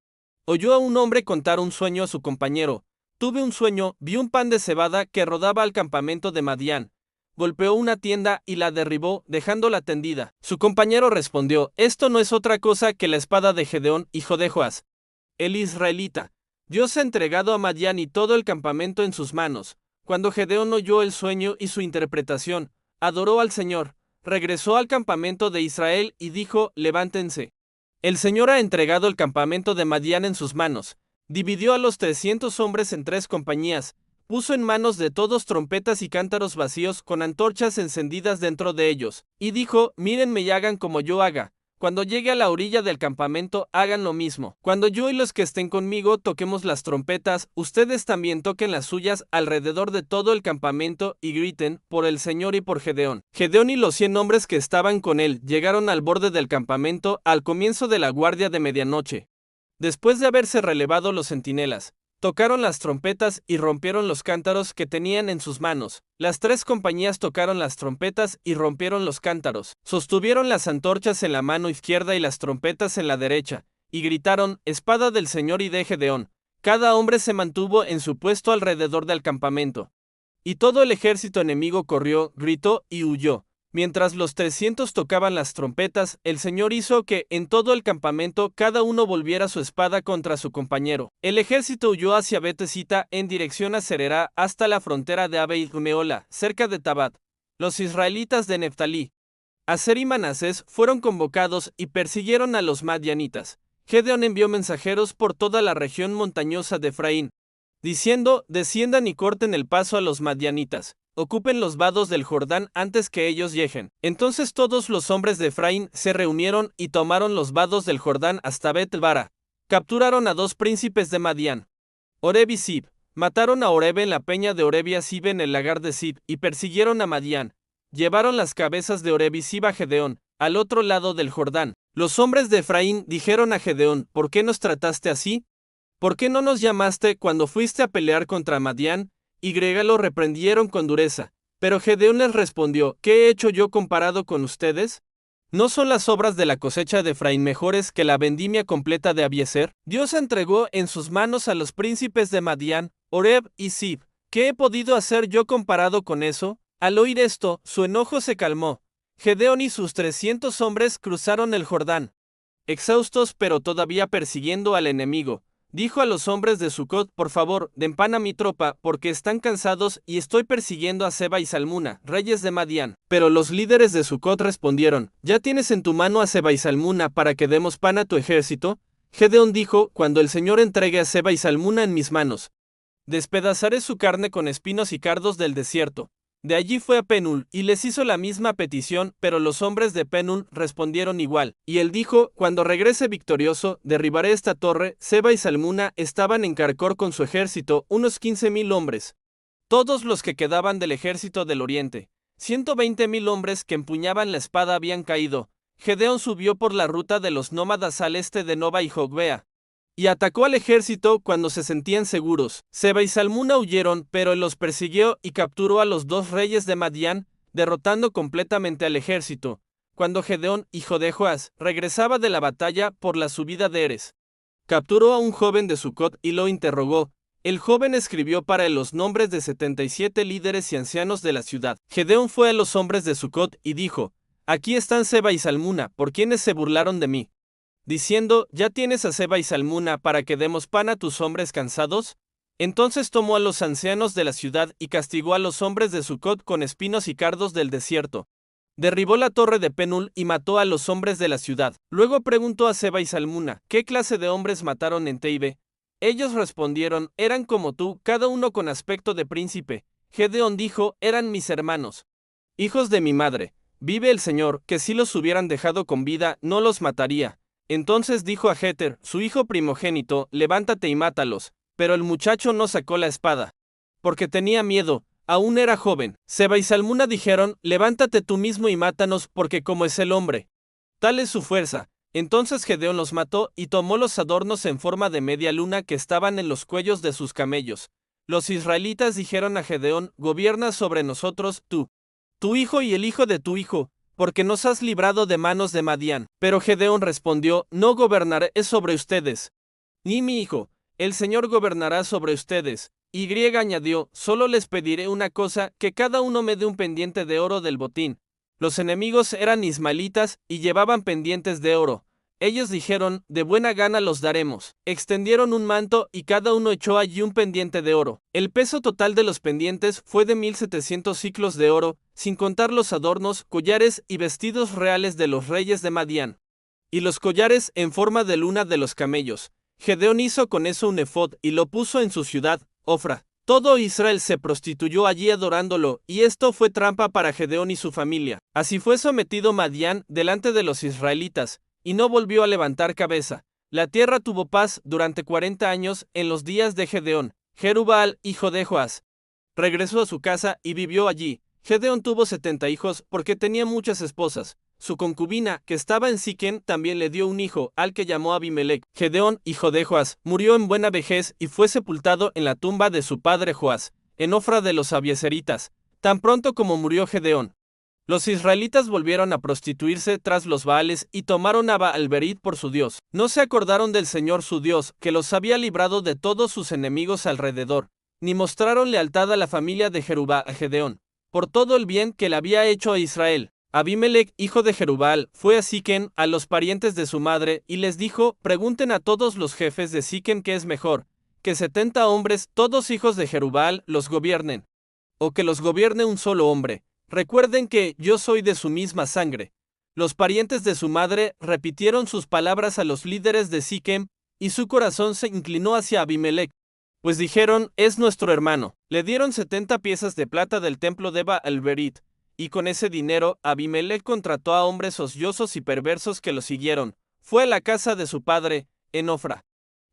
Speaker 1: oyó a un hombre contar un sueño a su compañero. Tuve un sueño, vi un pan de cebada que rodaba al campamento de Madián. Golpeó una tienda y la derribó, dejándola tendida. Su compañero respondió, esto no es otra cosa que la espada de Gedeón, hijo de Joás, el israelita. Dios ha entregado a Madián y todo el campamento en sus manos. Cuando Gedeón oyó el sueño y su interpretación, adoró al Señor, regresó al campamento de Israel y dijo, levántense. El Señor ha entregado el campamento de Madián en sus manos. Dividió a los 300 hombres en 3 compañías. Puso en manos de todos trompetas y cántaros vacíos con antorchas encendidas dentro de ellos, y dijo, mírenme y hagan como yo haga. Cuando llegue a la orilla del campamento, hagan lo mismo. Cuando yo y los que estén conmigo toquemos las trompetas, ustedes también toquen las suyas alrededor de todo el campamento y griten, por el Señor y por Gedeón. Gedeón y los 100 hombres que estaban con él llegaron al borde del campamento al comienzo de la guardia de medianoche. Después de haberse relevado los centinelas, tocaron las trompetas y rompieron los cántaros que tenían en sus manos. Las 3 compañías tocaron las trompetas y rompieron los cántaros. Sostuvieron las antorchas en la mano izquierda y las trompetas en la derecha, y gritaron, espada del Señor y de Gedeón. Cada hombre se mantuvo en su puesto alrededor del campamento. Y todo el ejército enemigo corrió, gritó y huyó. Mientras los 300 tocaban las trompetas, el Señor hizo que, en todo el campamento, cada uno volviera su espada contra su compañero. El ejército huyó hacia Betesita en dirección a Sererá hasta la frontera de Abel-Meola, cerca de Tabat. Los israelitas de Neftalí, Aser y Manasés fueron convocados y persiguieron a los madianitas. Gedeón envió mensajeros por toda la región montañosa de Efraín, diciendo, desciendan y corten el paso a los madianitas. Ocupen los vados del Jordán antes que ellos lleguen. Entonces todos los hombres de Efraín se reunieron y tomaron los vados del Jordán hasta Bet-bara. Capturaron a 2 príncipes de Madián, Oreb y Sib. Mataron a Oreb en la peña de Oreb y a Sib en el lagar de Sib, y persiguieron a Madián. Llevaron las cabezas de Oreb y Sib a Gedeón, al otro lado del Jordán. Los hombres de Efraín dijeron a Gedeón, ¿por qué nos trataste así? ¿Por qué no nos llamaste cuando fuiste a pelear contra Madián? Y lo reprendieron con dureza. Pero Gedeón les respondió, ¿qué he hecho yo comparado con ustedes? ¿No son las obras de la cosecha de Efraín mejores que la vendimia completa de Abiezer? Dios entregó en sus manos a los príncipes de Madián, Oreb y Sib. ¿Qué he podido hacer yo comparado con eso? Al oír esto, su enojo se calmó. Gedeón y sus 300 hombres cruzaron el Jordán, exhaustos pero todavía persiguiendo al enemigo. Dijo a los hombres de Sucot, por favor, den pan a mi tropa, porque están cansados y estoy persiguiendo a Seba y Salmuna, reyes de Madián. Pero los líderes de Sucot respondieron, ¿ya tienes en tu mano a Seba y Salmuna para que demos pan a tu ejército? Gedeón dijo, cuando el Señor entregue a Seba y Salmuna en mis manos, despedazaré su carne con espinos y cardos del desierto. De allí fue a Penul, y les hizo la misma petición, pero los hombres de Penul respondieron igual. Y él dijo, cuando regrese victorioso, derribaré esta torre. Seba y Salmuna estaban en Carcor con su ejército, unos 15,000 hombres. Todos los que quedaban del ejército del oriente, 120,000 hombres que empuñaban la espada habían caído. Gedeón subió por la ruta de los nómadas al este de Nova y Jogbea, y atacó al ejército cuando se sentían seguros. Seba y Salmuna huyeron, pero él los persiguió y capturó a los 2 reyes de Madián, derrotando completamente al ejército. Cuando Gedeón, hijo de Joás, regresaba de la batalla por la subida de Eres, Capturó a un joven de Sucot y lo interrogó. El joven escribió para él los nombres de 77 líderes y ancianos de la ciudad. Gedeón fue a los hombres de Sucot y dijo: Aquí están Seba y Salmuna, por quienes se burlaron de mí, diciendo: ¿Ya tienes a Seba y Salmuna para que demos pan a tus hombres cansados? Entonces tomó a los ancianos de la ciudad y castigó a los hombres de Sucot con espinos y cardos del desierto. Derribó la torre de Penul y mató a los hombres de la ciudad. Luego preguntó a Seba y Salmuna: ¿Qué clase de hombres mataron en Teibe? Ellos respondieron: Eran como tú, cada uno con aspecto de príncipe. Gedeón dijo: Eran mis hermanos, hijos de mi madre. Vive el Señor, que si los hubieran dejado con vida, no los mataría. Entonces dijo a Jeter, su hijo primogénito: Levántate y mátalos. Pero el muchacho no sacó la espada, porque tenía miedo. Aún era joven. Seba y Salmuna dijeron: Levántate tú mismo y mátanos, porque como es el hombre, tal es su fuerza. Entonces Gedeón los mató y tomó los adornos en forma de media luna que estaban en los cuellos de sus camellos. Los israelitas dijeron a Gedeón: Gobierna sobre nosotros tú, tu hijo y el hijo de tu hijo, porque nos has librado de manos de Madián. Pero Gedeón respondió: No gobernaré sobre ustedes, ni mi hijo, el Señor gobernará sobre ustedes. Y añadió: Solo les pediré una cosa, que cada uno me dé un pendiente de oro del botín. Los enemigos eran ismaelitas y llevaban pendientes de oro. Ellos dijeron: De buena gana los daremos. Extendieron un manto y cada uno echó allí un pendiente de oro. El peso total de los pendientes fue de 1700 siclos de oro, sin contar los adornos, collares y vestidos reales de los reyes de Madián, y los collares en forma de luna de los camellos. Gedeón hizo con eso un efod y lo puso en su ciudad, Ofra. Todo Israel se prostituyó allí adorándolo, y esto fue trampa para Gedeón y su familia. Así fue sometido Madián delante de los israelitas, y no volvió a levantar cabeza. La tierra tuvo paz durante 40 años en los días de Gedeón. Jerubbaal, hijo de Joás, regresó a su casa y vivió allí. Gedeón tuvo 70 hijos porque tenía muchas esposas. Su concubina, que estaba en Siquem, también le dio un hijo, al que llamó Abimelec. Gedeón, hijo de Joás, murió en buena vejez y fue sepultado en la tumba de su padre Joás, en Ofra de los Abiezeritas. Tan pronto como murió Gedeón, los israelitas volvieron a prostituirse tras los Baales y tomaron a Baal-Berit por su dios. No se acordaron del Señor su Dios, que los había librado de todos sus enemigos alrededor, ni mostraron lealtad a la familia de Jerubbaal a Gedeón, por todo el bien que le había hecho a Israel. Abimelec, hijo de Jerubbaal, fue a Siquem, a los parientes de su madre, y les dijo: Pregunten a todos los jefes de Siquem qué es mejor, que 70 hombres, todos hijos de Jerubbaal, los gobiernen, o que los gobierne un solo hombre. Recuerden que yo soy de su misma sangre. Los parientes de su madre repitieron sus palabras a los líderes de Siquem, y su corazón se inclinó hacia Abimelec, pues dijeron: Es nuestro hermano. Le dieron 70 piezas de plata del templo de Baal-Berit, y con ese dinero Abimelec contrató a hombres ociosos y perversos que lo siguieron. Fue a la casa de su padre, en Ofra,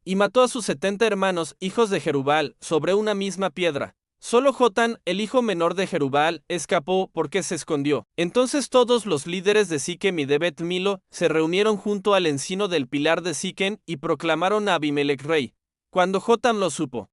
Speaker 1: y mató a sus 70 hermanos, hijos de Jerubbaal, sobre una misma piedra. Solo Jotán, el hijo menor de Jerubbaal, escapó porque se escondió. Entonces todos los líderes de Siquem y de Bet Milo se reunieron junto al encino del pilar de Siquem y proclamaron a Abimelec rey. Cuando Jotán lo supo,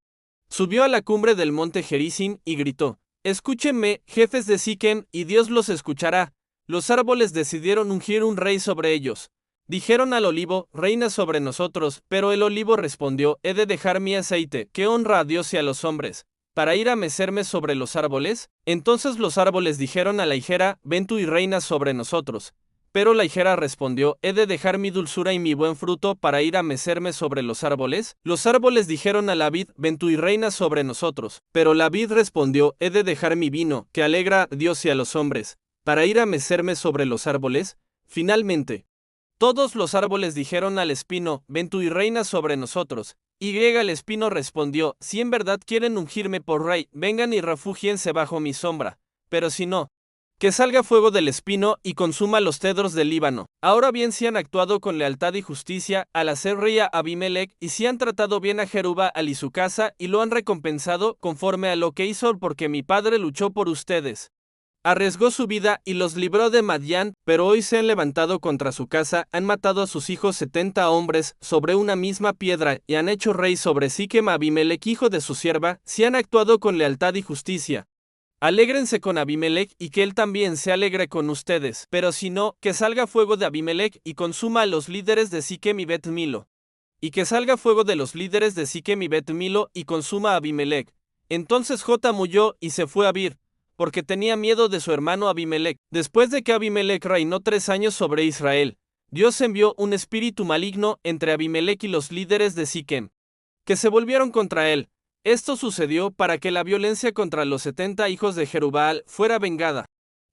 Speaker 1: subió a la cumbre del monte Gerizim y gritó: Escúchenme, jefes de Siquem, y Dios los escuchará. Los árboles decidieron ungir un rey sobre ellos. Dijeron al olivo: Reina sobre nosotros, pero el olivo respondió: He de dejar mi aceite, que honra a Dios y a los hombres, para ir a mecerme sobre los árboles. Entonces los árboles dijeron a la higuera: Ven tú y reina sobre nosotros. Pero la higuera respondió: ¿He de dejar mi dulzura y mi buen fruto para ir a mecerme sobre los árboles? Los árboles dijeron a la vid: Ven tú y reina sobre nosotros. Pero la vid respondió: ¿He de dejar mi vino, que alegra a Dios y a los hombres, para ir a mecerme sobre los árboles? Finalmente, todos los árboles dijeron al espino: Ven tú y reina sobre nosotros. Y el espino respondió: Si en verdad quieren ungirme por rey, vengan y refúgiense bajo mi sombra. Pero si no, que salga fuego del espino y consuma los cedros del Líbano. Ahora bien, si han actuado con lealtad y justicia al hacer rey a Abimelec, y si han tratado bien a Jerubbaal y su casa, y lo han recompensado conforme a lo que hizo, porque mi padre luchó por ustedes, arriesgó su vida y los libró de Madián, pero hoy se han levantado contra su casa, han matado a sus hijos 70 hombres sobre una misma piedra, y han hecho rey sobre Siquem a Abimelec, hijo de su sierva, si han actuado con lealtad y justicia. Alégrense con Abimelec y que él también se alegre con ustedes, pero si no, que salga fuego de Abimelec y consuma a los líderes de Siquem y Bet Milo. y que salga fuego de los líderes de Siquem y Bet Milo y consuma a Abimelec. Entonces Jotam huyó y se fue a Bir, porque tenía miedo de su hermano Abimelec. Después de que Abimelec reinó 3 años sobre Israel, Dios envió un espíritu maligno entre Abimelec y los líderes de Siquem, que se volvieron contra él. Esto sucedió para que la violencia contra los 70 hijos de Jerubbaal fuera vengada,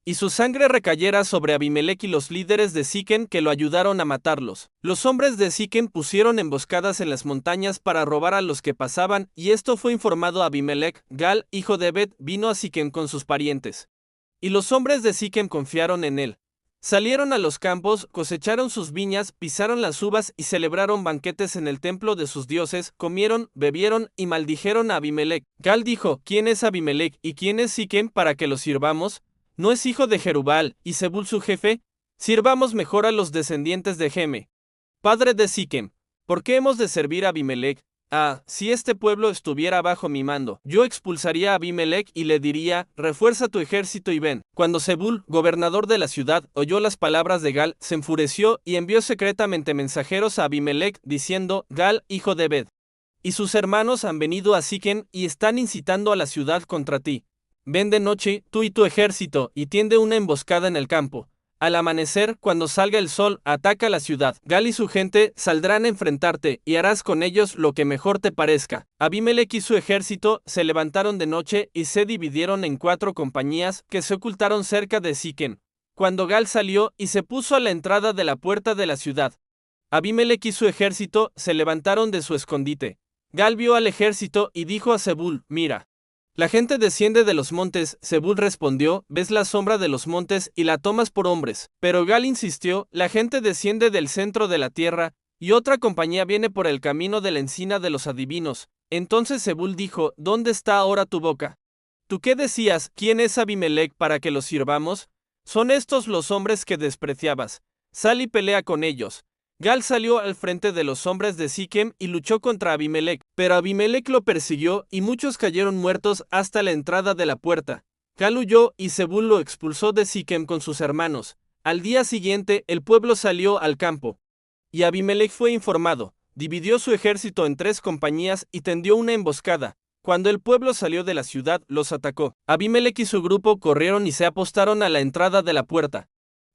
Speaker 1: y su sangre recayera sobre Abimelec y los líderes de Siquem que lo ayudaron a matarlos. Los hombres de Siquem pusieron emboscadas en las montañas para robar a los que pasaban, y esto fue informado a Abimelec. Gal, hijo de Ebed, vino a Siquem con sus parientes, y los hombres de Siquem confiaron en él. Salieron a los campos, cosecharon sus viñas, pisaron las uvas y celebraron banquetes en el templo de sus dioses, comieron, bebieron y maldijeron a Abimelec. Gal dijo: ¿Quién es Abimelec y quién es Siquem para que lo sirvamos? ¿No es hijo de Jerubbaal y Zebul su jefe? Sirvamos mejor a los descendientes de Geme, padre de Siquem. ¿Por qué hemos de servir a Abimelec? Si este pueblo estuviera bajo mi mando, yo expulsaría a Abimelec y le diría: refuerza tu ejército y ven. Cuando Zebul, gobernador de la ciudad, oyó las palabras de Gal, se enfureció y envió secretamente mensajeros a Abimelec diciendo: Gal, hijo de Ebed, y sus hermanos han venido a Siquem y están incitando a la ciudad contra ti. Ven de noche, tú y tu ejército, y tiende una emboscada en el campo. Al amanecer, cuando salga el sol, ataca la ciudad. Gal y su gente saldrán a enfrentarte, y harás con ellos lo que mejor te parezca. Abimelec y su ejército se levantaron de noche y se dividieron en 4 compañías que se ocultaron cerca de Siquem. Cuando Gal salió y se puso a la entrada de la puerta de la ciudad, Abimelec y su ejército se levantaron de su escondite. Gal vio al ejército y dijo a Zebul: mira, la gente desciende de los montes. Zebul respondió: ves la sombra de los montes y la tomas por hombres. Pero Gal insistió: la gente desciende del centro de la tierra, y otra compañía viene por el camino de la encina de los adivinos. Entonces Zebul dijo: ¿dónde está ahora tu boca? ¿Tú qué decías? ¿Quién es Abimelec para que los sirvamos? Son estos los hombres que despreciabas. Sal y pelea con ellos. Gal salió al frente de los hombres de Siquem y luchó contra Abimelec, pero Abimelec lo persiguió y muchos cayeron muertos hasta la entrada de la puerta. Gal huyó y Zebul lo expulsó de Siquem con sus hermanos. Al día siguiente el pueblo salió al campo, y Abimelec fue informado. Dividió su ejército en 3 compañías y tendió una emboscada. Cuando el pueblo salió de la ciudad, los atacó. Abimelec y su grupo corrieron y se apostaron a la entrada de la puerta,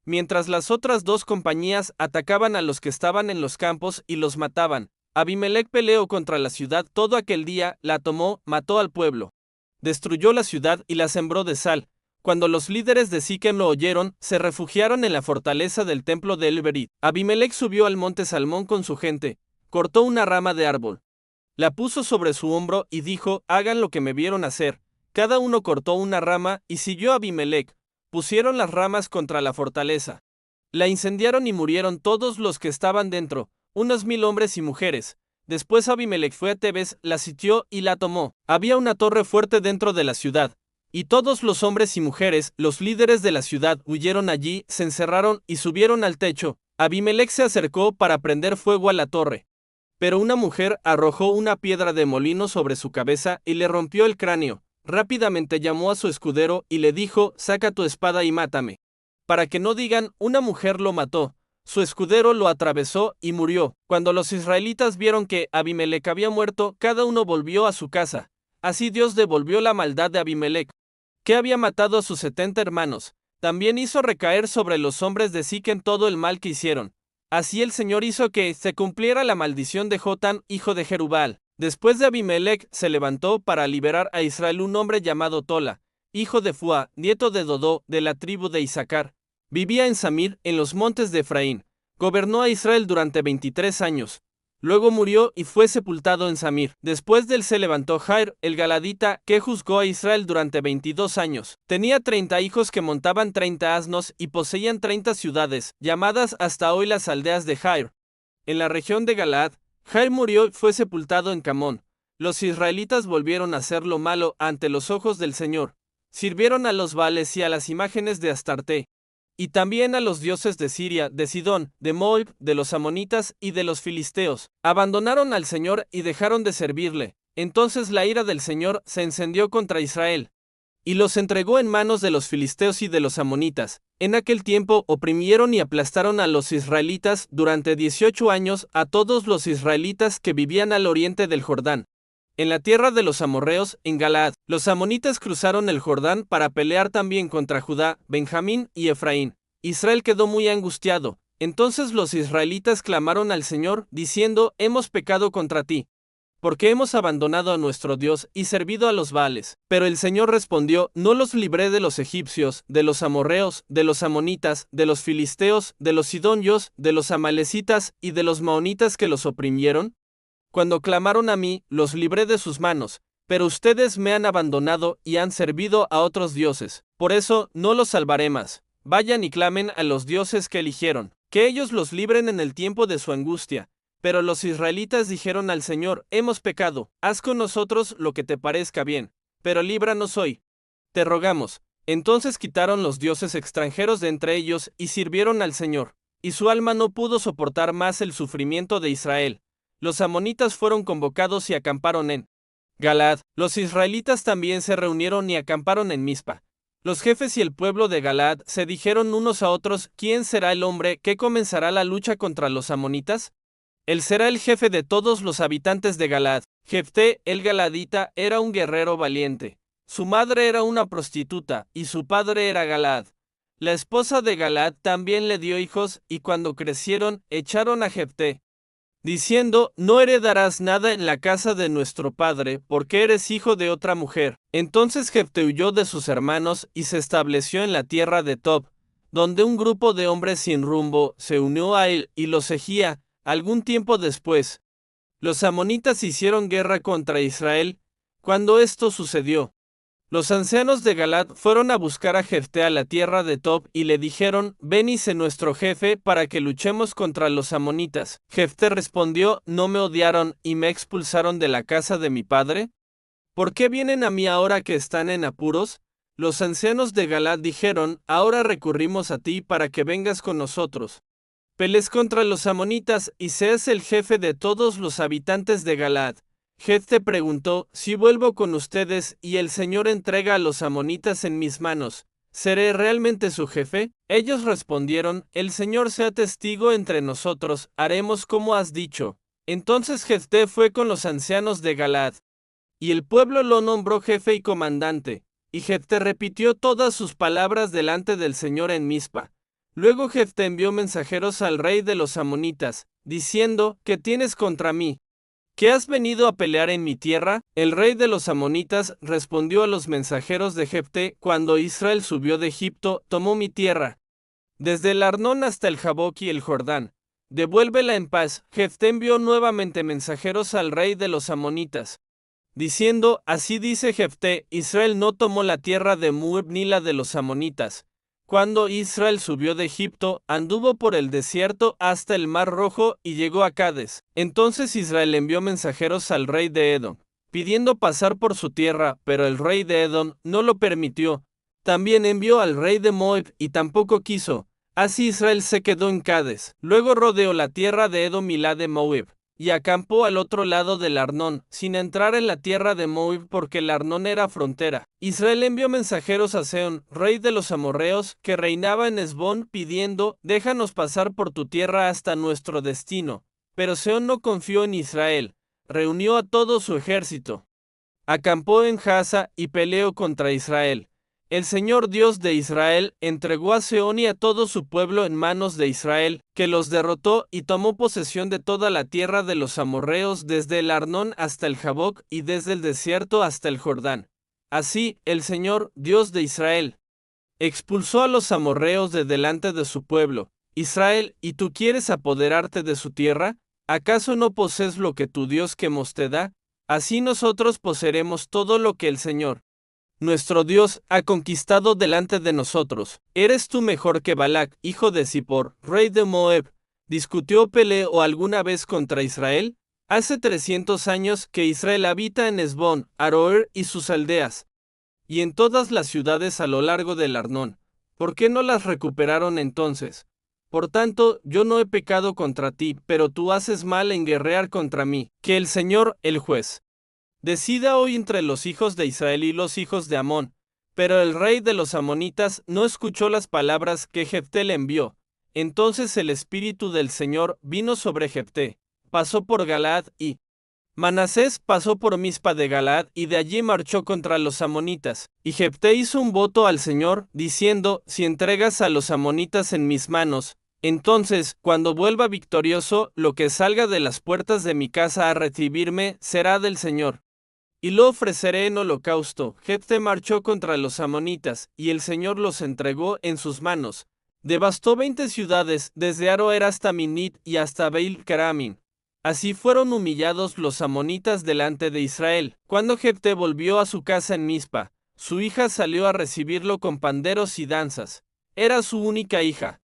Speaker 1: mientras las otras 2 compañías atacaban a los que estaban en los campos y los mataban. Abimelec peleó contra la ciudad todo aquel día, la tomó, mató al pueblo, destruyó la ciudad y la sembró de sal. Cuando los líderes de Siquem lo oyeron, se refugiaron en la fortaleza del templo de El-Berit. Abimelec subió al monte Salmón con su gente, cortó una rama de árbol, la puso sobre su hombro y dijo: hagan lo que me vieron hacer. Cada uno cortó una rama y siguió a Abimelec. Pusieron las ramas contra la fortaleza, la incendiaron y murieron todos los que estaban dentro, unos 1000 hombres y mujeres. Después Abimelec fue a Tebes, la sitió y la tomó. Había una torre fuerte dentro de la ciudad, y todos los hombres y mujeres, los líderes de la ciudad, huyeron allí, se encerraron y subieron al techo. Abimelec se acercó para prender fuego a la torre, pero una mujer arrojó una piedra de molino sobre su cabeza y le rompió el cráneo. Rápidamente llamó a su escudero y le dijo: saca tu espada y mátame. Para que no digan: una mujer lo mató. Su escudero lo atravesó y murió. Cuando los israelitas vieron que Abimelec había muerto, cada uno volvió a su casa. Así Dios devolvió la maldad de Abimelec, que había matado a sus 70 hermanos. También hizo recaer sobre los hombres de Siquem todo el mal que hicieron. Así el Señor hizo que se cumpliera la maldición de Jotam, hijo de Jerubbaal. Después de Abimelec se levantó para liberar a Israel un hombre llamado Tola, hijo de Fua, nieto de Dodó, de la tribu de Isaacar. Vivía en Samir, en los montes de Efraín. Gobernó a Israel durante 23 años. Luego murió y fue sepultado en Samir. Después de él se levantó Jair, el galadita, que juzgó a Israel durante 22 años. Tenía 30 hijos que montaban 30 asnos y poseían 30 ciudades, llamadas hasta hoy las aldeas de Jair, en la región de Galaad. Jair murió y fue sepultado en Camón. Los israelitas volvieron a hacer lo malo ante los ojos del Señor. Sirvieron a los Baales y a las imágenes de Astarte, y también a los dioses de Siria, de Sidón, de Moab, de los amonitas y de los filisteos. Abandonaron al Señor y dejaron de servirle. Entonces la ira del Señor se encendió contra Israel, y los entregó en manos de los filisteos y de los amonitas. En aquel tiempo oprimieron y aplastaron a los israelitas durante 18 años a todos los israelitas que vivían al oriente del Jordán. En la tierra de los amorreos, en Galaad, los amonitas cruzaron el Jordán para pelear también contra Judá, Benjamín y Efraín. Israel quedó muy angustiado. Entonces los israelitas clamaron al Señor, diciendo: Hemos pecado contra ti, porque hemos abandonado a nuestro Dios y servido a los Baales. Pero el Señor respondió: No los libré de los egipcios, de los amorreos, de los amonitas, de los filisteos, de los sidonios, de los amalecitas y de los maonitas que los oprimieron. Cuando clamaron a mí, los libré de sus manos, pero ustedes me han abandonado y han servido a otros dioses. Por eso no los salvaré más. Vayan y clamen a los dioses que eligieron, que ellos los libren en el tiempo de su angustia. Pero los israelitas dijeron al Señor: Hemos pecado, haz con nosotros lo que te parezca bien, pero líbranos hoy, te rogamos. Entonces quitaron los dioses extranjeros de entre ellos y sirvieron al Señor, y su alma no pudo soportar más el sufrimiento de Israel. Los amonitas fueron convocados y acamparon en Galaad. Los israelitas también se reunieron y acamparon en Mizpa. Los jefes y el pueblo de Galaad se dijeron unos a otros: ¿Quién será el hombre que comenzará la lucha contra los amonitas? Él será el jefe de todos los habitantes de Galaad. Jefté, el galadita, era un guerrero valiente. Su madre era una prostituta, y su padre era Galaad. La esposa de Galaad también le dio hijos, y cuando crecieron, echaron a Jefté, diciendo: No heredarás nada en la casa de nuestro padre, porque eres hijo de otra mujer. Entonces Jefté huyó de sus hermanos y se estableció en la tierra de Tob, donde un grupo de hombres sin rumbo se unió a él y lo seguía. Algún tiempo después, los amonitas hicieron guerra contra Israel. Cuando esto sucedió, los ancianos de Galaad fueron a buscar a Jefté a la tierra de Tob y le dijeron: Ven y sé nuestro jefe para que luchemos contra los amonitas. Jefté respondió: ¿No me odiaron y me expulsaron de la casa de mi padre? ¿Por qué vienen a mí ahora que están en apuros? Los ancianos de Galaad dijeron: Ahora recurrimos a ti para que vengas con nosotros. Pelees contra los amonitas y seas el jefe de todos los habitantes de Galaad. Jefté preguntó: Si vuelvo con ustedes y el Señor entrega a los amonitas en mis manos, ¿seré realmente su jefe? Ellos respondieron: El Señor sea testigo entre nosotros, haremos como has dicho. Entonces Jefté fue con los ancianos de Galaad, y el pueblo lo nombró jefe y comandante, y Jefté repitió todas sus palabras delante del Señor en Mizpa. Luego Jefté envió mensajeros al rey de los amonitas, diciendo: ¿Qué tienes contra mí? ¿Que has venido a pelear en mi tierra? El rey de los amonitas respondió a los mensajeros de Jefté: Cuando Israel subió de Egipto, tomó mi tierra, desde el Arnón hasta el Jaboc y el Jordán. Devuélvela en paz. Jefté envió nuevamente mensajeros al rey de los amonitas, diciendo: Así dice Jefté: Israel no tomó la tierra de Moab ni la de los amonitas. Cuando Israel subió de Egipto, anduvo por el desierto hasta el Mar Rojo y llegó a Cades. Entonces Israel envió mensajeros al rey de Edom, pidiendo pasar por su tierra, pero el rey de Edom no lo permitió. También envió al rey de Moab y tampoco quiso. Así Israel se quedó en Cades. Luego rodeó la tierra de Edom y la de Moab, y acampó al otro lado del Arnón, sin entrar en la tierra de Moab porque el Arnón era frontera. Israel envió mensajeros a Sehón, rey de los amorreos, que reinaba en Hesbón, pidiendo: Déjanos pasar por tu tierra hasta nuestro destino. Pero Sehón no confió en Israel, reunió a todo su ejército, acampó en Jasa y peleó contra Israel. El Señor Dios de Israel entregó a Sehón y a todo su pueblo en manos de Israel, que los derrotó y tomó posesión de toda la tierra de los amorreos desde el Arnón hasta el Jaboc y desde el desierto hasta el Jordán. Así, el Señor, Dios de Israel, expulsó a los amorreos de delante de su pueblo. Israel, ¿y tú quieres apoderarte de su tierra? ¿Acaso no posees lo que tu Dios Quemos te da? Así nosotros poseeremos todo lo que el Señor, nuestro Dios, ha conquistado delante de nosotros. ¿Eres tú mejor que Balac, hijo de Zippor, rey de Moab? ¿Discutió Peleo alguna vez contra Israel? Hace 300 años que Israel habita en Hesbón, Aroer y sus aldeas, y en todas las ciudades a lo largo del Arnón. ¿Por qué no las recuperaron entonces? Por tanto, yo no he pecado contra ti, pero tú haces mal en guerrear contra mí. Que el Señor, el juez, decida hoy entre los hijos de Israel y los hijos de Amón. Pero el rey de los amonitas no escuchó las palabras que Jefté le envió. Entonces el espíritu del Señor vino sobre Jefté, pasó por Galaad y Manasés pasó por Mizpa de Galaad y de allí marchó contra los amonitas. Y Jefté hizo un voto al Señor, diciendo: si entregas a los amonitas en mis manos, entonces, cuando vuelva victorioso, lo que salga de las puertas de mi casa a recibirme será del Señor. Y lo ofreceré en holocausto. Jefté marchó contra los amonitas, y el Señor los entregó en sus manos. Devastó 20 ciudades, desde Aroer hasta Minit y hasta Beit-Keramim. Así fueron humillados los amonitas delante de Israel. Cuando Jefté volvió a su casa en Mizpa, su hija salió a recibirlo con panderos y danzas. Era su única hija.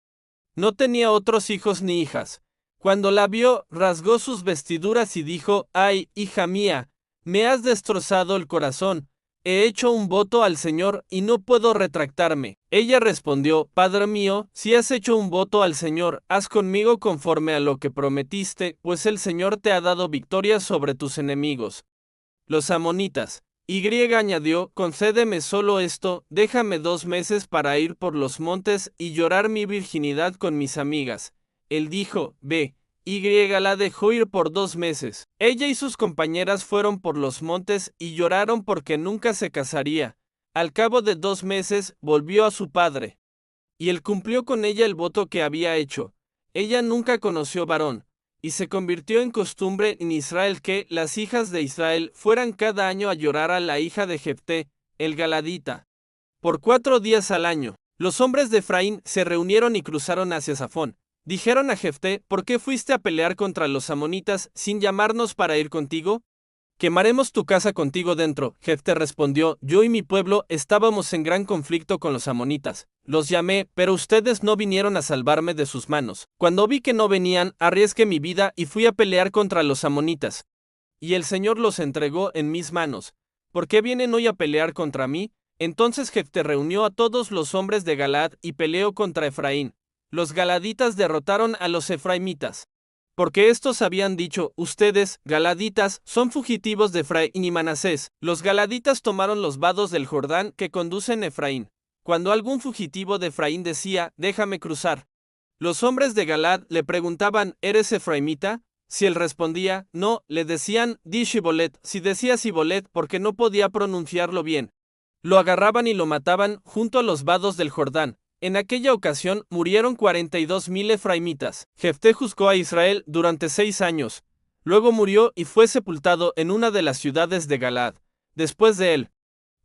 Speaker 1: No tenía otros hijos ni hijas. Cuando la vio, rasgó sus vestiduras y dijo: «Ay, hija mía, me has destrozado el corazón. He hecho un voto al Señor y no puedo retractarme». Ella respondió: «Padre mío, si has hecho un voto al Señor, haz conmigo conforme a lo que prometiste, pues el Señor te ha dado victoria sobre tus enemigos, los amonitas». Y añadió: «Concédeme solo esto, déjame 2 meses para ir por los montes y llorar mi virginidad con mis amigas». Él dijo: «Ve». Y la dejó ir por 2 meses. Ella y sus compañeras fueron por los montes y lloraron porque nunca se casaría. Al cabo de 2 meses volvió a su padre. Y él cumplió con ella el voto que había hecho. Ella nunca conoció varón. Y se convirtió en costumbre en Israel que las hijas de Israel fueran cada año a llorar a la hija de Jefté, el galadita, por 4 días al año. Los hombres de Efraín se reunieron y cruzaron hacia Safón. Dijeron a Jefté: «¿Por qué fuiste a pelear contra los amonitas sin llamarnos para ir contigo? Quemaremos tu casa contigo dentro». Jefté respondió: «Yo y mi pueblo estábamos en gran conflicto con los amonitas. Los llamé, pero ustedes no vinieron a salvarme de sus manos. Cuando vi que no venían, arriesgué mi vida y fui a pelear contra los amonitas. Y el Señor los entregó en mis manos. ¿Por qué vienen hoy a pelear contra mí?». Entonces Jefté reunió a todos los hombres de Galaad y peleó contra Efraín. Los galaditas derrotaron a los efraimitas. Porque estos habían dicho: «Ustedes, galaditas, son fugitivos de Efraín y Manasés». Los galaditas tomaron los vados del Jordán que conducen a Efraín. Cuando algún fugitivo de Efraín decía: «Déjame cruzar», los hombres de Galaad le preguntaban: «¿Eres efraimita?». Si él respondía: «No», le decían: «Di Shibolet». Si decía Sibolet, porque no podía pronunciarlo bien, lo agarraban y lo mataban junto a los vados del Jordán. En aquella ocasión murieron 42,000 efraimitas. Jefté juzgó a Israel durante 6 años. Luego murió y fue sepultado en una de las ciudades de Galaad. Después de él,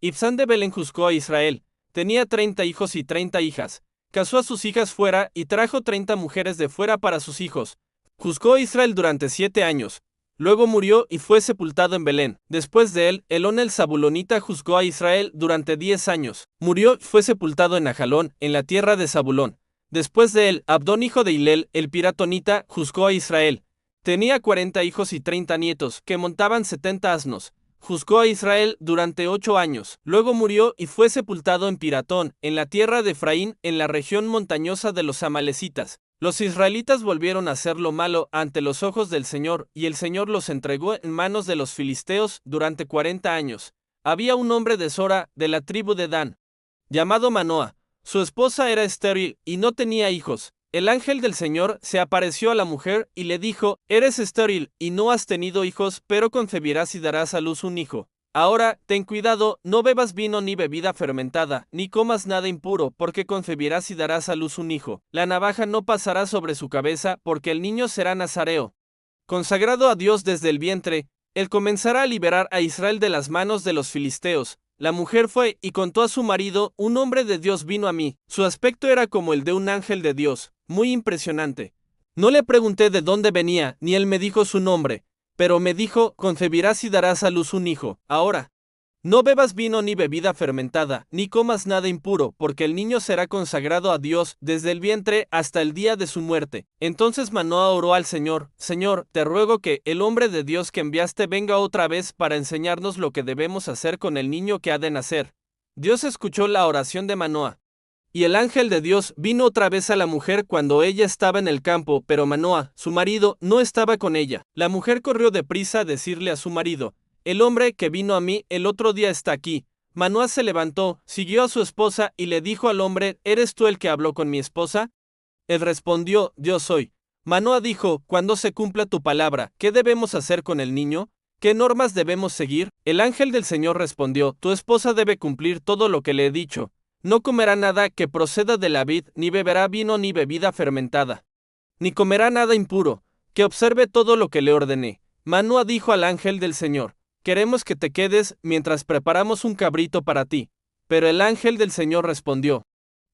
Speaker 1: Ibzán de Belén juzgó a Israel. Tenía 30 hijos y 30 hijas. Casó a sus hijas fuera y trajo 30 mujeres de fuera para sus hijos. Juzgó a Israel durante 7 años. Luego murió y fue sepultado en Belén. Después de él, Elón el Zabulonita juzgó a Israel durante 10 años. Murió y fue sepultado en Ajalón, en la tierra de Zabulón. Después de él, Abdón hijo de Hilel, el piratonita, juzgó a Israel. Tenía 40 hijos y 30 nietos, que montaban 70 asnos. Juzgó a Israel durante 8 años. Luego murió y fue sepultado en Piratón, en la tierra de Efraín, en la región montañosa de los amalecitas. Los israelitas volvieron a hacer lo malo ante los ojos del Señor, y el Señor los entregó en manos de los filisteos durante 40 años. Había un hombre de Sora, de la tribu de Dan, llamado Manoa. Su esposa era estéril y no tenía hijos. El ángel del Señor se apareció a la mujer y le dijo: «Eres estéril y no has tenido hijos, pero concebirás y darás a luz un hijo. Ahora, ten cuidado, no bebas vino ni bebida fermentada, ni comas nada impuro, porque concebirás y darás a luz un hijo. La navaja no pasará sobre su cabeza, porque el niño será nazareo, consagrado a Dios desde el vientre. Él comenzará a liberar a Israel de las manos de los filisteos». La mujer fue y contó a su marido: «Un hombre de Dios vino a mí. Su aspecto era como el de un ángel de Dios, muy impresionante. No le pregunté de dónde venía, ni él me dijo su nombre, pero me dijo: concebirás y darás a luz un hijo. Ahora, no bebas vino ni bebida fermentada, ni comas nada impuro, porque el niño será consagrado a Dios desde el vientre hasta el día de su muerte». Entonces Manoa oró al Señor: «Señor, te ruego que el hombre de Dios que enviaste venga otra vez para enseñarnos lo que debemos hacer con el niño que ha de nacer». Dios escuchó la oración de Manoa. Y el ángel de Dios vino otra vez a la mujer cuando ella estaba en el campo, pero Manoa, su marido, no estaba con ella. La mujer corrió deprisa a decirle a su marido: «El hombre que vino a mí el otro día está aquí». Manoá se levantó, siguió a su esposa y le dijo al hombre: ¿Eres tú el que habló con mi esposa? Él respondió: Yo soy. Manoá dijo: Cuando se cumpla tu palabra, ¿qué debemos hacer con el niño? ¿Qué normas debemos seguir? El ángel del Señor respondió: Tu esposa debe cumplir todo lo que le he dicho. No comerá nada que proceda de la vid, ni beberá vino ni bebida fermentada, ni comerá nada impuro, que observe todo lo que le ordené. Manoá dijo al ángel del Señor: Queremos que te quedes mientras preparamos un cabrito para ti. Pero el ángel del Señor respondió: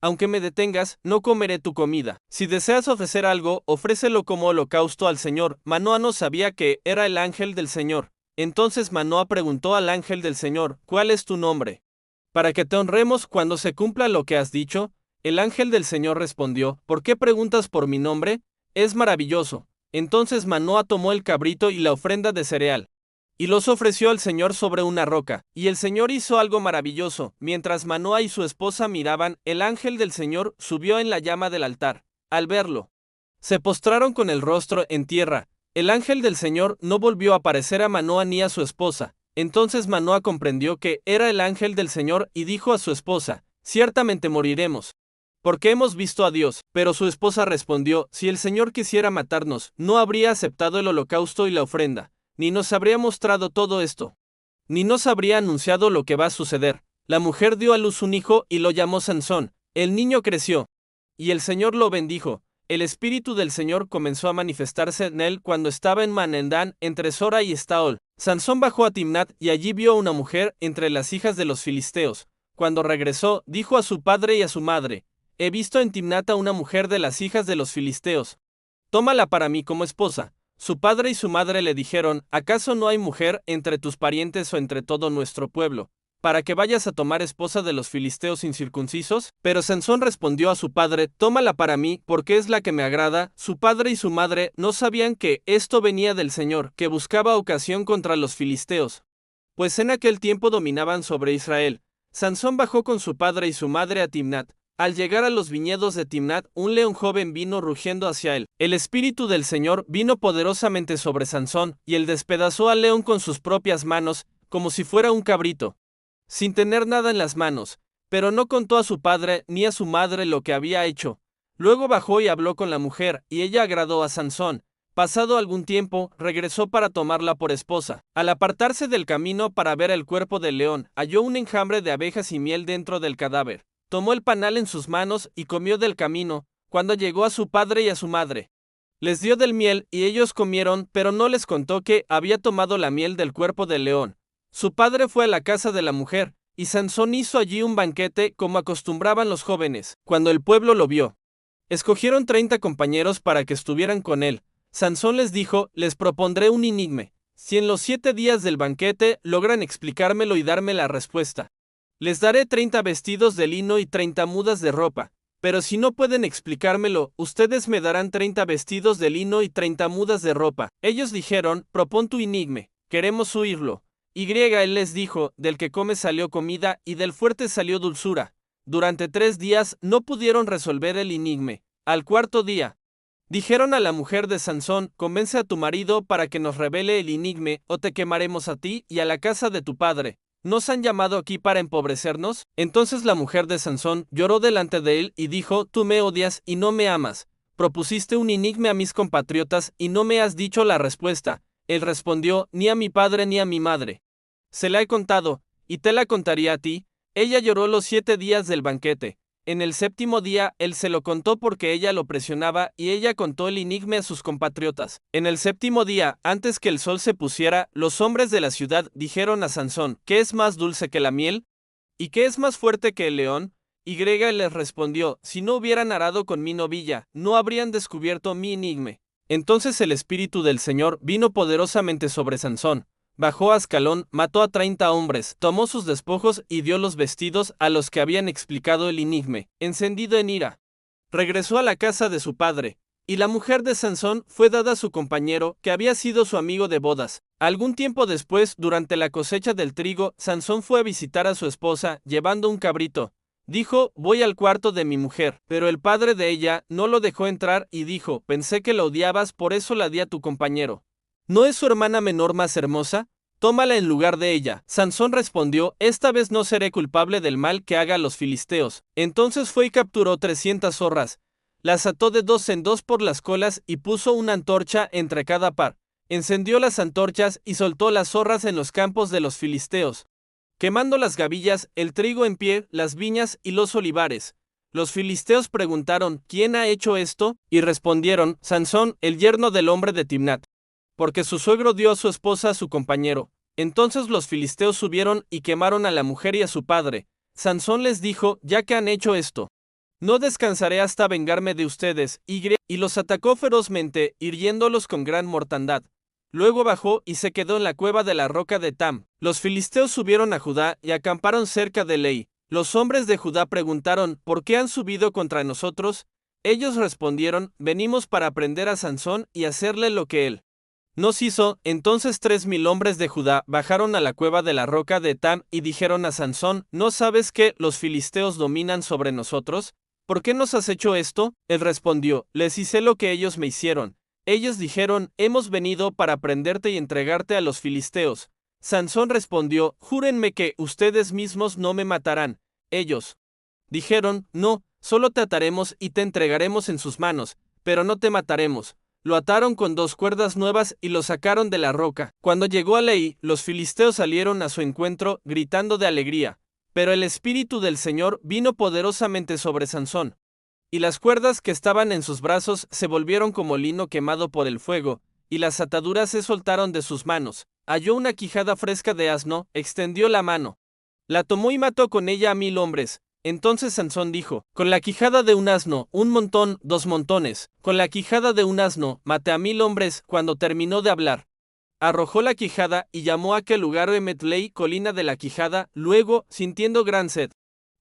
Speaker 1: Aunque me detengas, no comeré tu comida. Si deseas ofrecer algo, ofrécelo como holocausto al Señor. Manoá no sabía que era el ángel del Señor. Entonces Manoá preguntó al ángel del Señor: ¿Cuál es tu nombre? Para que te honremos cuando se cumpla lo que has dicho. El ángel del Señor respondió: ¿Por qué preguntas por mi nombre? Es maravilloso. Entonces Manoá tomó el cabrito y la ofrenda de cereal, y los ofreció al Señor sobre una roca. Y el Señor hizo algo maravilloso. Mientras Manoá y su esposa miraban, el ángel del Señor subió en la llama del altar. Al verlo, se postraron con el rostro en tierra. El ángel del Señor no volvió a aparecer a Manoá ni a su esposa. Entonces Manoá comprendió que era el ángel del Señor y dijo a su esposa: Ciertamente moriremos, porque hemos visto a Dios. Pero su esposa respondió: Si el Señor quisiera matarnos, no habría aceptado el holocausto y la ofrenda, ni nos habría mostrado todo esto, ni nos habría anunciado lo que va a suceder. La mujer dio a luz un hijo y lo llamó Sansón. El niño creció, y el Señor lo bendijo. El espíritu del Señor comenzó a manifestarse en él cuando estaba en Manendán, entre Sora y Estaol. Sansón bajó a Timnat y allí vio a una mujer entre las hijas de los filisteos. Cuando regresó, dijo a su padre y a su madre: He visto en Timnat a una mujer de las hijas de los filisteos. Tómala para mí como esposa. Su padre y su madre le dijeron: ¿Acaso no hay mujer entre tus parientes o entre todo nuestro pueblo, para que vayas a tomar esposa de los filisteos incircuncisos? Pero Sansón respondió a su padre: Tómala para mí, porque es la que me agrada. Su padre y su madre no sabían que esto venía del Señor, que buscaba ocasión contra los filisteos, pues en aquel tiempo dominaban sobre Israel. Sansón bajó con su padre y su madre a Timnat. Al llegar a los viñedos de Timnat, un león joven vino rugiendo hacia él. El espíritu del Señor vino poderosamente sobre Sansón, y él despedazó al león con sus propias manos, como si fuera un cabrito, sin tener nada en las manos. Pero no contó a su padre ni a su madre lo que había hecho. Luego bajó y habló con la mujer, y ella agradó a Sansón. Pasado algún tiempo, regresó para tomarla por esposa. Al apartarse del camino para ver el cuerpo del león, halló un enjambre de abejas y miel dentro del cadáver. Tomó el panal en sus manos y comió del camino. Cuando llegó a su padre y a su madre, les dio del miel y ellos comieron, pero no les contó que había tomado la miel del cuerpo del león. Su padre fue a la casa de la mujer, y Sansón hizo allí un banquete como acostumbraban los jóvenes. Cuando el pueblo lo vio, escogieron 30 compañeros para que estuvieran con él. Sansón les dijo: Les propondré un enigma. Si en los 7 días del banquete logran explicármelo y darme la respuesta, les daré 30 vestidos de lino y 30 mudas de ropa. Pero si no pueden explicármelo, ustedes me darán 30 vestidos de lino y 30 mudas de ropa. Ellos dijeron: Propón tu enigma, queremos oírlo. Él les dijo: Del que come salió comida y del fuerte salió dulzura. Durante 3 días no pudieron resolver el enigma. Al cuarto día, dijeron a la mujer de Sansón: Convence a tu marido para que nos revele el enigma, o te quemaremos a ti y a la casa de tu padre. ¿Nos han llamado aquí para empobrecernos? Entonces la mujer de Sansón lloró delante de él y dijo: Tú me odias y no me amas. Propusiste un enigma a mis compatriotas y no me has dicho la respuesta. Él respondió: Ni a mi padre ni a mi madre se la he contado, y te la contaría a ti. Ella lloró los 7 días del banquete. En el 7º día, él se lo contó porque ella lo presionaba, y ella contó el enigma a sus compatriotas. En el 7º día, antes que el sol se pusiera, los hombres de la ciudad dijeron a Sansón: ¿Qué es más dulce que la miel? ¿Y qué es más fuerte que el león? Les respondió: Si no hubieran arado con mi novilla, no habrían descubierto mi enigma. Entonces el espíritu del Señor vino poderosamente sobre Sansón. Bajó a Ascalón, mató a 30 hombres, tomó sus despojos y dio los vestidos a los que habían explicado el enigma. Encendido en ira, regresó a la casa de su padre, y la mujer de Sansón fue dada a su compañero, que había sido su amigo de bodas. Algún tiempo después, durante la cosecha del trigo, Sansón fue a visitar a su esposa, llevando un cabrito. Dijo: Voy al cuarto de mi mujer. Pero el padre de ella no lo dejó entrar y dijo: Pensé que la odiabas, por eso la di a tu compañero. ¿No es su hermana menor más hermosa? tómala en lugar de ella. Sansón respondió, esta vez no seré culpable del mal que haga a los filisteos. Entonces fue y capturó 300 zorras, las ató de dos en dos por las colas y puso una antorcha entre cada par. Encendió las antorchas y soltó las zorras en los campos de los filisteos, quemando las gavillas, el trigo en pie, las viñas y los olivares. Los filisteos preguntaron, ¿quién ha hecho esto? Y respondieron, Sansón, el yerno del hombre de Timnat, porque su suegro dio a su esposa a su compañero. Entonces los filisteos subieron y quemaron a la mujer y a su padre. Sansón les dijo, ya que han hecho esto, no descansaré hasta vengarme de ustedes, y los atacó ferozmente, hiriéndolos con gran mortandad. Luego bajó y se quedó en la cueva de la roca de Tam. Los filisteos subieron a Judá y acamparon cerca de Lei. Los hombres de Judá preguntaron, ¿por qué han subido contra nosotros? Ellos respondieron, venimos para prender a Sansón y hacerle lo que él nos hizo. Entonces 3000 hombres de Judá bajaron a la cueva de la roca de Tam y dijeron a Sansón, ¿no sabes que los filisteos dominan sobre nosotros? ¿Por qué nos has hecho esto? Él respondió, les hice lo que ellos me hicieron. Ellos dijeron, hemos venido para prenderte y entregarte a los filisteos. Sansón respondió, júrenme que ustedes mismos no me matarán. Ellos dijeron, no, solo te ataremos y te entregaremos en sus manos, pero no te mataremos. Lo ataron con 2 cuerdas nuevas y lo sacaron de la roca. Cuando llegó a Lei, los filisteos salieron a su encuentro, gritando de alegría. Pero el espíritu del Señor vino poderosamente sobre Sansón, y las cuerdas que estaban en sus brazos se volvieron como lino quemado por el fuego, y las ataduras se soltaron de sus manos. Halló una quijada fresca de asno, extendió la mano, la tomó y mató con ella a 1000 hombres. Entonces Sansón dijo, con la quijada de un asno, 1 montón, 2 montones, con la quijada de un asno, maté a 1000 hombres. Cuando terminó de hablar, arrojó la quijada y llamó a aquel lugar Emetlei, colina de la quijada. Luego, sintiendo gran sed,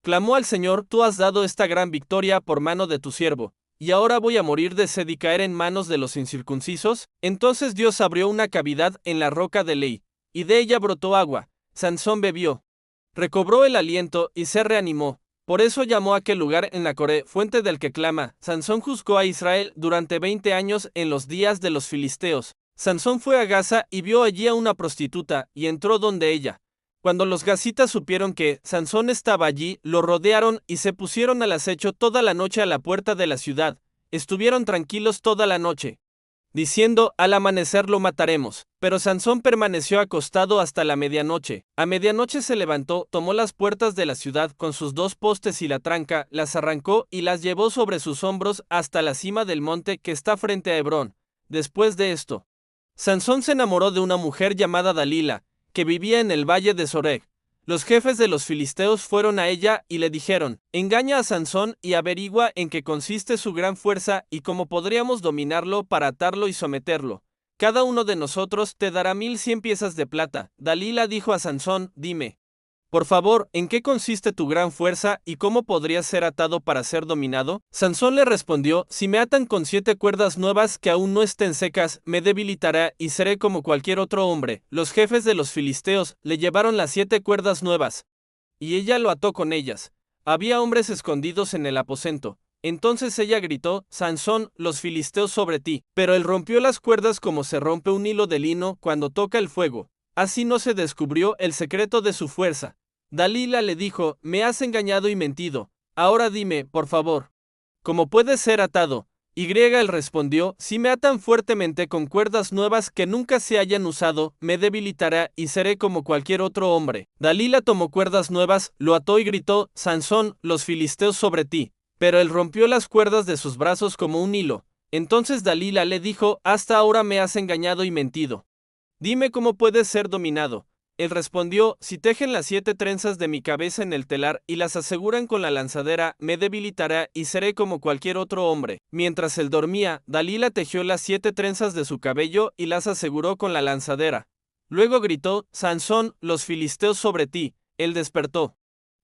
Speaker 1: clamó al Señor, tú has dado esta gran victoria por mano de tu siervo, y ahora voy a morir de sed y caer en manos de los incircuncisos. Entonces Dios abrió una cavidad en la roca de Lei, y de ella brotó agua. Sansón bebió, recobró el aliento y se reanimó. Por eso llamó a aquel lugar en la Coré, fuente del que clama. Sansón juzgó a Israel durante 20 años en los días de los filisteos. Sansón fue a Gaza y vio allí a una prostituta, y entró donde ella. Cuando los gazitas supieron que Sansón estaba allí, lo rodearon y se pusieron al acecho toda la noche a la puerta de la ciudad. Estuvieron tranquilos toda la noche, diciendo, al amanecer lo mataremos. Pero Sansón permaneció acostado hasta la medianoche. A medianoche se levantó, tomó las puertas de la ciudad con sus 2 postes y la tranca, las arrancó y las llevó sobre sus hombros hasta la cima del monte que está frente a Hebrón. Después de esto, Sansón se enamoró de una mujer llamada Dalila, que vivía en el valle de Soreg. Los jefes de los filisteos fueron a ella y le dijeron, engaña a Sansón y averigua en qué consiste su gran fuerza y cómo podríamos dominarlo para atarlo y someterlo. Cada uno de nosotros te dará 1100 piezas de plata. Dalila dijo a Sansón, dime, por favor, ¿en qué consiste tu gran fuerza y cómo podrías ser atado para ser dominado? Sansón le respondió, si me atan con 7 cuerdas nuevas que aún no estén secas, me debilitará y seré como cualquier otro hombre. Los jefes de los filisteos le llevaron las 7 cuerdas nuevas, y ella lo ató con ellas. Había hombres escondidos en el aposento. Entonces ella gritó, Sansón, los filisteos sobre ti. Pero él rompió las cuerdas como se rompe un hilo de lino cuando toca el fuego. Así no se descubrió el secreto de su fuerza. Dalila le dijo, me has engañado y mentido. Ahora dime, por favor, ¿cómo puedes ser atado? Y él respondió, si me atan fuertemente con cuerdas nuevas que nunca se hayan usado, me debilitará y seré como cualquier otro hombre. Dalila tomó cuerdas nuevas, lo ató y gritó, Sansón, los filisteos sobre ti. Pero él rompió las cuerdas de sus brazos como un hilo. Entonces Dalila le dijo, hasta ahora me has engañado y mentido. Dime cómo puedes ser dominado. Él respondió, si tejen las 7 trenzas de mi cabeza en el telar y las aseguran con la lanzadera, me debilitará y seré como cualquier otro hombre. Mientras él dormía, Dalila tejió las 7 trenzas de su cabello y las aseguró con la lanzadera. Luego gritó, Sansón, los filisteos sobre ti. Él despertó,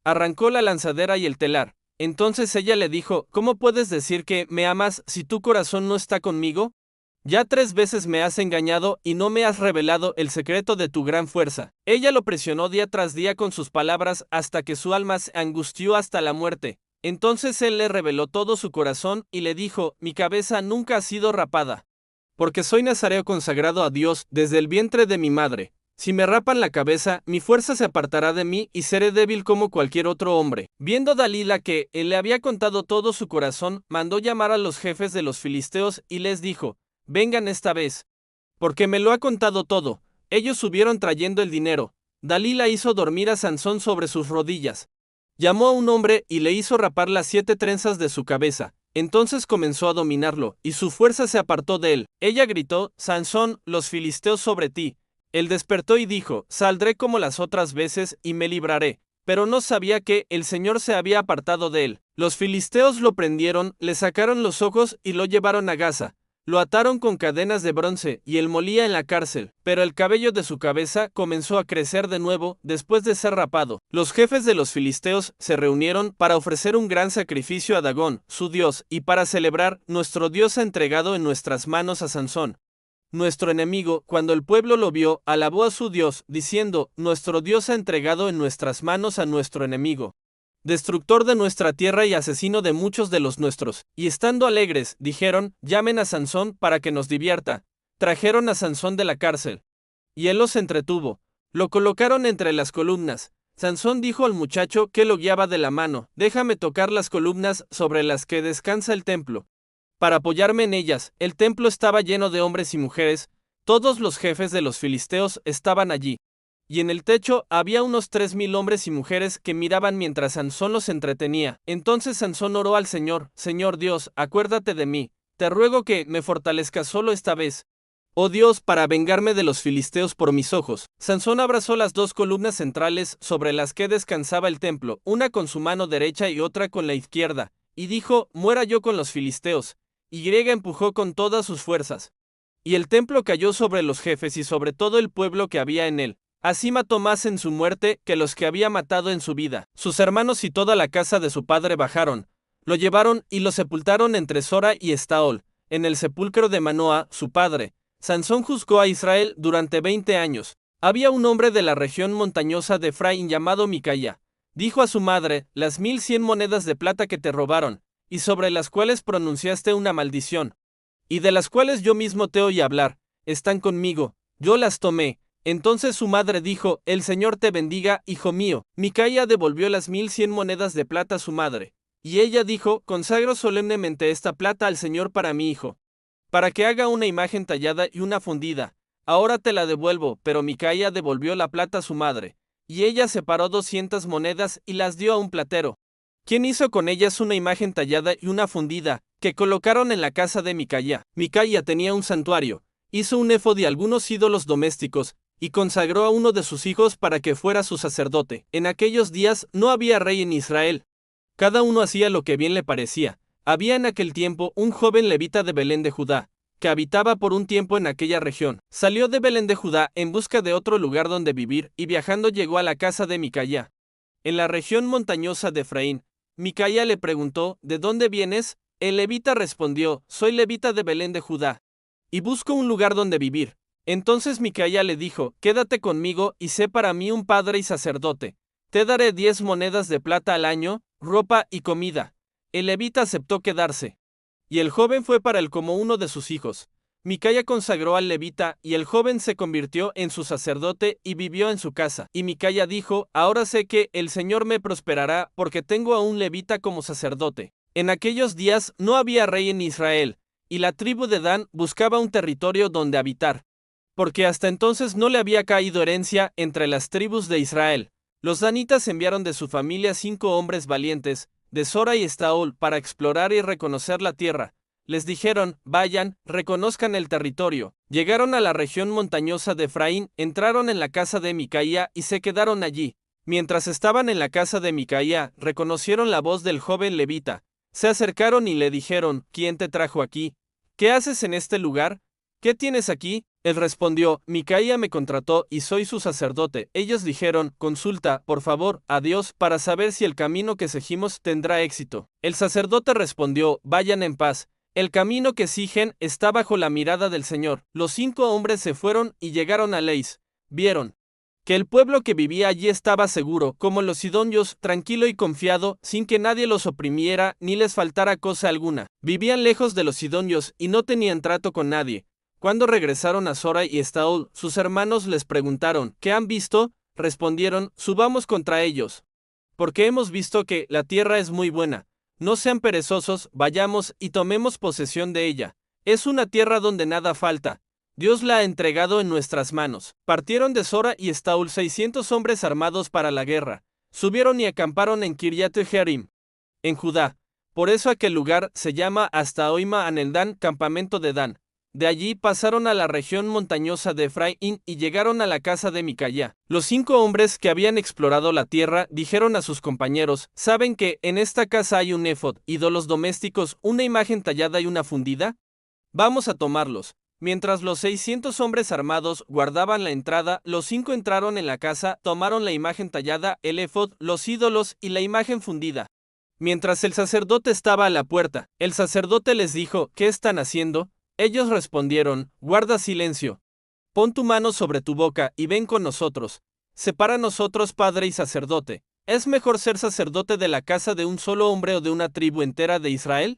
Speaker 1: arrancó la lanzadera y el telar. Entonces ella le dijo, ¿cómo puedes decir que me amas si tu corazón no está conmigo? Ya 3 veces me has engañado y no me has revelado el secreto de tu gran fuerza. Ella lo presionó día tras día con sus palabras hasta que su alma se angustió hasta la muerte. Entonces él le reveló todo su corazón y le dijo, mi cabeza nunca ha sido rapada, porque soy nazareo consagrado a Dios desde el vientre de mi madre. Si me rapan la cabeza, mi fuerza se apartará de mí y seré débil como cualquier otro hombre. Viendo Dalila que él le había contado todo su corazón, mandó llamar a los jefes de los filisteos y les dijo: vengan esta vez, porque me lo ha contado todo. Ellos subieron trayendo el dinero. Dalila hizo dormir a Sansón sobre sus rodillas. Llamó a un hombre y le hizo rapar las 7 trenzas de su cabeza. Entonces comenzó a dominarlo, y su fuerza se apartó de él. Ella gritó: Sansón, los filisteos sobre ti. Él despertó y dijo: saldré como las otras veces y me libraré. Pero no sabía que el Señor se había apartado de él. Los filisteos lo prendieron, le sacaron los ojos y lo llevaron a Gaza. Lo ataron con cadenas de bronce y él molía en la cárcel, pero el cabello de su cabeza comenzó a crecer de nuevo después de ser rapado. Los jefes de los filisteos se reunieron para ofrecer un gran sacrificio a Dagón, su dios, y para celebrar: nuestro Dios ha entregado en nuestras manos a Sansón, nuestro enemigo. Cuando el pueblo lo vio, alabó a su Dios, diciendo: nuestro Dios ha entregado en nuestras manos a nuestro enemigo, destructor de nuestra tierra y asesino de muchos de los nuestros. Y estando alegres, dijeron: llamen a Sansón para que nos divierta. Trajeron a Sansón de la cárcel, y él los entretuvo. Lo colocaron entre las columnas. Sansón dijo al muchacho que lo guiaba de la mano: déjame tocar las columnas sobre las que descansa el templo, para apoyarme en ellas. El templo estaba lleno de hombres y mujeres. Todos los jefes de los filisteos estaban allí. Y en el techo había unos 3000 hombres y mujeres que miraban mientras Sansón los entretenía. Entonces Sansón oró al Señor: Señor Dios, acuérdate de mí. Te ruego que me fortalezcas solo esta vez, oh Dios, para vengarme de los filisteos por mis ojos. Sansón abrazó las 2 columnas centrales sobre las que descansaba el templo, una con su mano derecha y otra con la izquierda, y dijo: muera yo con los filisteos. Y empujó con todas sus fuerzas, y el templo cayó sobre los jefes y sobre todo el pueblo que había en él. Así mató más en su muerte que los que había matado en su vida. Sus hermanos y toda la casa de su padre bajaron, lo llevaron y lo sepultaron entre Sora y Estaol, en el sepulcro de Manoa, su padre. Sansón juzgó a Israel durante 20 años. Había un hombre de la región montañosa de Efraín llamado Micaía. Dijo a su madre: las 1100 monedas de plata que te robaron, y sobre las cuales pronunciaste una maldición, y de las cuales yo mismo te oí hablar, están conmigo, yo las tomé. Entonces su madre dijo: el Señor te bendiga, hijo mío. Micaía devolvió las 1100 monedas de plata a su madre. Y ella dijo: consagro solemnemente esta plata al Señor para mi hijo, para que haga una imagen tallada y una fundida. Ahora te la devuelvo. Pero Micaía devolvió la plata a su madre. Y ella separó 200 monedas y las dio a un platero, quien hizo con ellas una imagen tallada y una fundida, que colocaron en la casa de Micaía. Micaía tenía un santuario. Hizo un éfod y algunos ídolos domésticos, y consagró a uno de sus hijos para que fuera su sacerdote. En aquellos días no había rey en Israel. Cada uno hacía lo que bien le parecía. Había en aquel tiempo un joven levita de Belén de Judá, que habitaba por un tiempo en aquella región. Salió de Belén de Judá en busca de otro lugar donde vivir, y viajando llegó a la casa de Micaía, en la región montañosa de Efraín. Micaía le preguntó: ¿de dónde vienes? El levita respondió: soy levita de Belén de Judá, y busco un lugar donde vivir. Entonces Micaía le dijo: quédate conmigo y sé para mí un padre y sacerdote. Te daré 10 monedas de plata al año, ropa y comida. El levita aceptó quedarse, y el joven fue para él como uno de sus hijos. Micaía consagró al levita, y el joven se convirtió en su sacerdote y vivió en su casa. Y Micaía dijo: ahora sé que el Señor me prosperará, porque tengo a un levita como sacerdote. En aquellos días no había rey en Israel, y la tribu de Dan buscaba un territorio donde habitar, porque hasta entonces no le había caído herencia entre las tribus de Israel. Los danitas enviaron de su familia 5 hombres valientes, de Sora y Estaol, para explorar y reconocer la tierra. Les dijeron: vayan, reconozcan el territorio. Llegaron a la región montañosa de Efraín, entraron en la casa de Micaía y se quedaron allí. Mientras estaban en la casa de Micaía, reconocieron la voz del joven levita. Se acercaron y le dijeron: ¿quién te trajo aquí? ¿Qué haces en este lugar? ¿Qué tienes aquí? Él respondió: Micaía me contrató y soy su sacerdote. Ellos dijeron: consulta, por favor, a Dios para saber si el camino que seguimos tendrá éxito. El sacerdote respondió: vayan en paz. El camino que siguen está bajo la mirada del Señor. Los 5 hombres se fueron y llegaron a Leis. Vieron que el pueblo que vivía allí estaba seguro, como los sidonios, tranquilo y confiado, sin que nadie los oprimiera ni les faltara cosa alguna. Vivían lejos de los sidonios y no tenían trato con nadie, Cuando regresaron a Zora y Estaol, sus hermanos les preguntaron, ¿qué han visto? Respondieron, subamos contra ellos. Porque hemos visto que la tierra es muy buena. No sean perezosos, vayamos y tomemos posesión de ella. Es una tierra donde nada falta. Dios la ha entregado en nuestras manos. Partieron de Zora y Estaol 600 hombres armados para la guerra. Subieron y acamparon en Kiriat Jearim, en Judá. Por eso aquel lugar se llama hasta hoy Ma'anel-Dan, campamento de Dan. De allí pasaron a la región montañosa de Efraín y llegaron a la casa de Micaya. Los 5 hombres que habían explorado la tierra dijeron a sus compañeros, ¿saben que en esta casa hay un éfod, ídolos domésticos, una imagen tallada y una fundida? Vamos a tomarlos. Mientras los 600 hombres armados guardaban la entrada, los 5 entraron en la casa, tomaron la imagen tallada, el éfod, los ídolos y la imagen fundida. Mientras el sacerdote estaba a la puerta, el sacerdote les dijo, ¿qué están haciendo? Ellos respondieron, guarda silencio. Pon tu mano sobre tu boca y ven con nosotros. Separa nosotros padre y sacerdote. ¿Es mejor ser sacerdote de la casa de un solo hombre o de una tribu entera de Israel?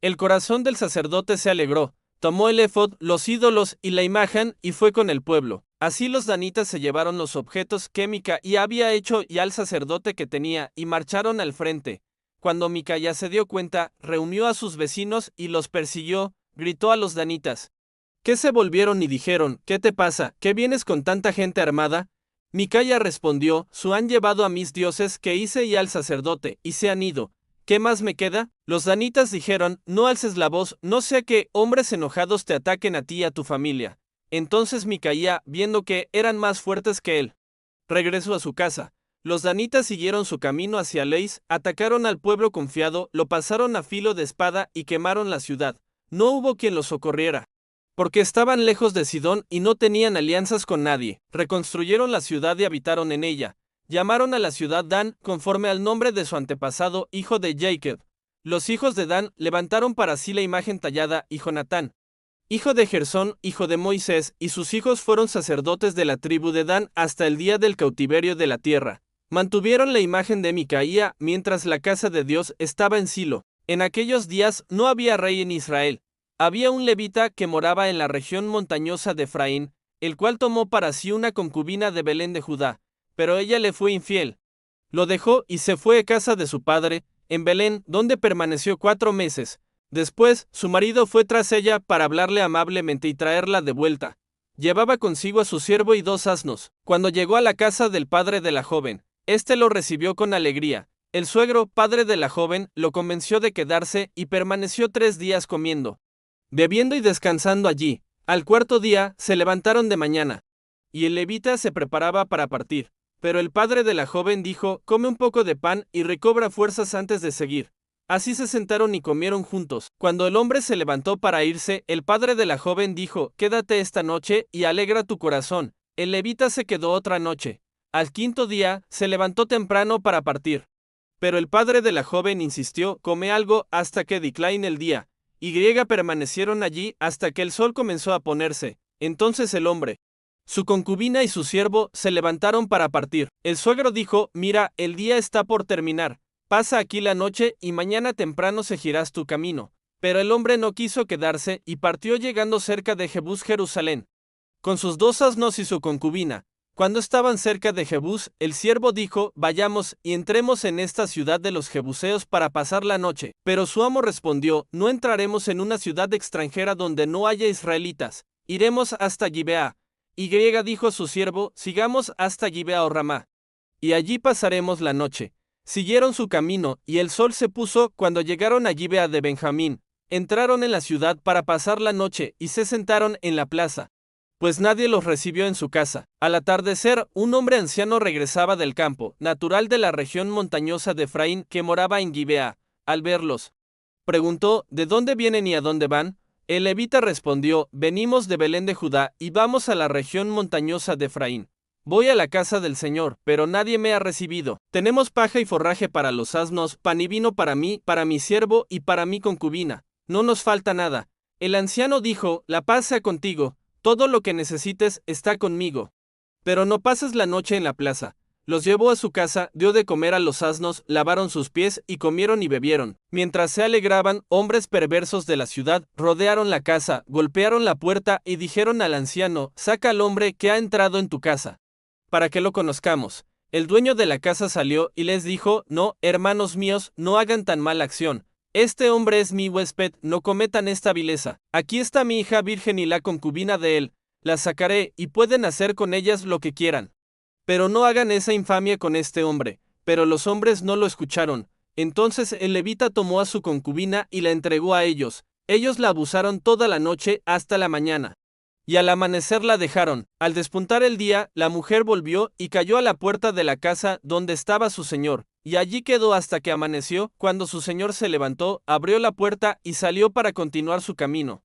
Speaker 1: El corazón del sacerdote se alegró, tomó el éfod, los ídolos y la imagen y fue con el pueblo. Así los danitas se llevaron los objetos que Micaya había hecho y al sacerdote que tenía y marcharon al frente. Cuando Micaya se dio cuenta, reunió a sus vecinos y los persiguió. Gritó a los danitas. ¿Qué se volvieron y dijeron? ¿Qué te pasa? ¿Qué vienes con tanta gente armada? Micaya respondió, han llevado a mis dioses que hice y al sacerdote, y se han ido. ¿Qué más me queda? Los danitas dijeron, no alces la voz, no sea que hombres enojados te ataquen a ti y a tu familia. Entonces Micaya, viendo que eran más fuertes que él, regresó a su casa. Los danitas siguieron su camino hacia Leis, atacaron al pueblo confiado, lo pasaron a filo de espada y quemaron la ciudad. No hubo quien los socorriera, porque estaban lejos de Sidón y no tenían alianzas con nadie. Reconstruyeron la ciudad y habitaron en ella. Llamaron a la ciudad Dan, conforme al nombre de su antepasado, hijo de Jacob. Los hijos de Dan levantaron para sí la imagen tallada, y Jonatán, hijo de Gersón, hijo de Moisés, y sus hijos fueron sacerdotes de la tribu de Dan hasta el día del cautiverio de la tierra. Mantuvieron la imagen de Micaya mientras la casa de Dios estaba en Silo. En aquellos días no había rey en Israel. Había un levita que moraba en la región montañosa de Efraín, el cual tomó para sí una concubina de Belén de Judá, pero ella le fue infiel. Lo dejó y se fue a casa de su padre, en Belén, donde permaneció 4 meses. Después, su marido fue tras ella para hablarle amablemente y traerla de vuelta. Llevaba consigo a su siervo y 2 asnos. Cuando llegó a la casa del padre de la joven, éste lo recibió con alegría. El suegro, padre de la joven, lo convenció de quedarse y permaneció 3 días comiendo, bebiendo y descansando allí. Al 4.º día, se levantaron de mañana, y el levita se preparaba para partir. Pero el padre de la joven dijo, come un poco de pan y recobra fuerzas antes de seguir. Así se sentaron y comieron juntos. Cuando el hombre se levantó para irse, el padre de la joven dijo, quédate esta noche y alegra tu corazón. El levita se quedó otra noche. Al 5.º día, se levantó temprano para partir. Pero el padre de la joven insistió, come algo hasta que decline el día. Y permanecieron allí hasta que el sol comenzó a ponerse. Entonces el hombre, su concubina y su siervo se levantaron para partir. El suegro dijo, mira, el día está por terminar. Pasa aquí la noche y mañana temprano seguirás tu camino. Pero el hombre no quiso quedarse y partió llegando cerca de Jebús, Jerusalén, con sus 2 asnos y su concubina. Cuando estaban cerca de Jebús, el siervo dijo, vayamos y entremos en esta ciudad de los jebuseos para pasar la noche. Pero su amo respondió, no entraremos en una ciudad extranjera donde no haya israelitas. Iremos hasta Gibea. Y dijo a su siervo, sigamos hasta Gibea o Ramá, y allí pasaremos la noche. Siguieron su camino, y el sol se puso cuando llegaron a Gibea de Benjamín. Entraron en la ciudad para pasar la noche y se sentaron en la plaza, pues nadie los recibió en su casa. Al atardecer, un hombre anciano regresaba del campo, natural de la región montañosa de Efraín, que moraba en Gibea. Al verlos, preguntó, ¿de dónde vienen y a dónde van? El levita respondió, venimos de Belén de Judá y vamos a la región montañosa de Efraín. Voy a la casa del Señor, pero nadie me ha recibido. Tenemos paja y forraje para los asnos, pan y vino para mí, para mi siervo y para mi concubina. No nos falta nada. El anciano dijo, la paz sea contigo. Todo lo que necesites está conmigo. Pero no pases la noche en la plaza. Los llevó a su casa, dio de comer a los asnos, lavaron sus pies y comieron y bebieron. Mientras se alegraban, hombres perversos de la ciudad rodearon la casa, golpearon la puerta y dijeron al anciano: saca al hombre que ha entrado en tu casa, para que lo conozcamos. El dueño de la casa salió y les dijo: no, hermanos míos, no hagan tan mala acción. Este hombre es mi huésped, no cometan esta vileza. Aquí está mi hija virgen y la concubina de él. La sacaré y pueden hacer con ellas lo que quieran. Pero no hagan esa infamia con este hombre. Pero los hombres no lo escucharon. Entonces el levita tomó a su concubina y la entregó a ellos. Ellos la abusaron toda la noche hasta la mañana. Y al amanecer la dejaron. Al despuntar el día, la mujer volvió y cayó a la puerta de la casa donde estaba su señor, y allí quedó hasta que amaneció. Cuando su señor se levantó, abrió la puerta y salió para continuar su camino.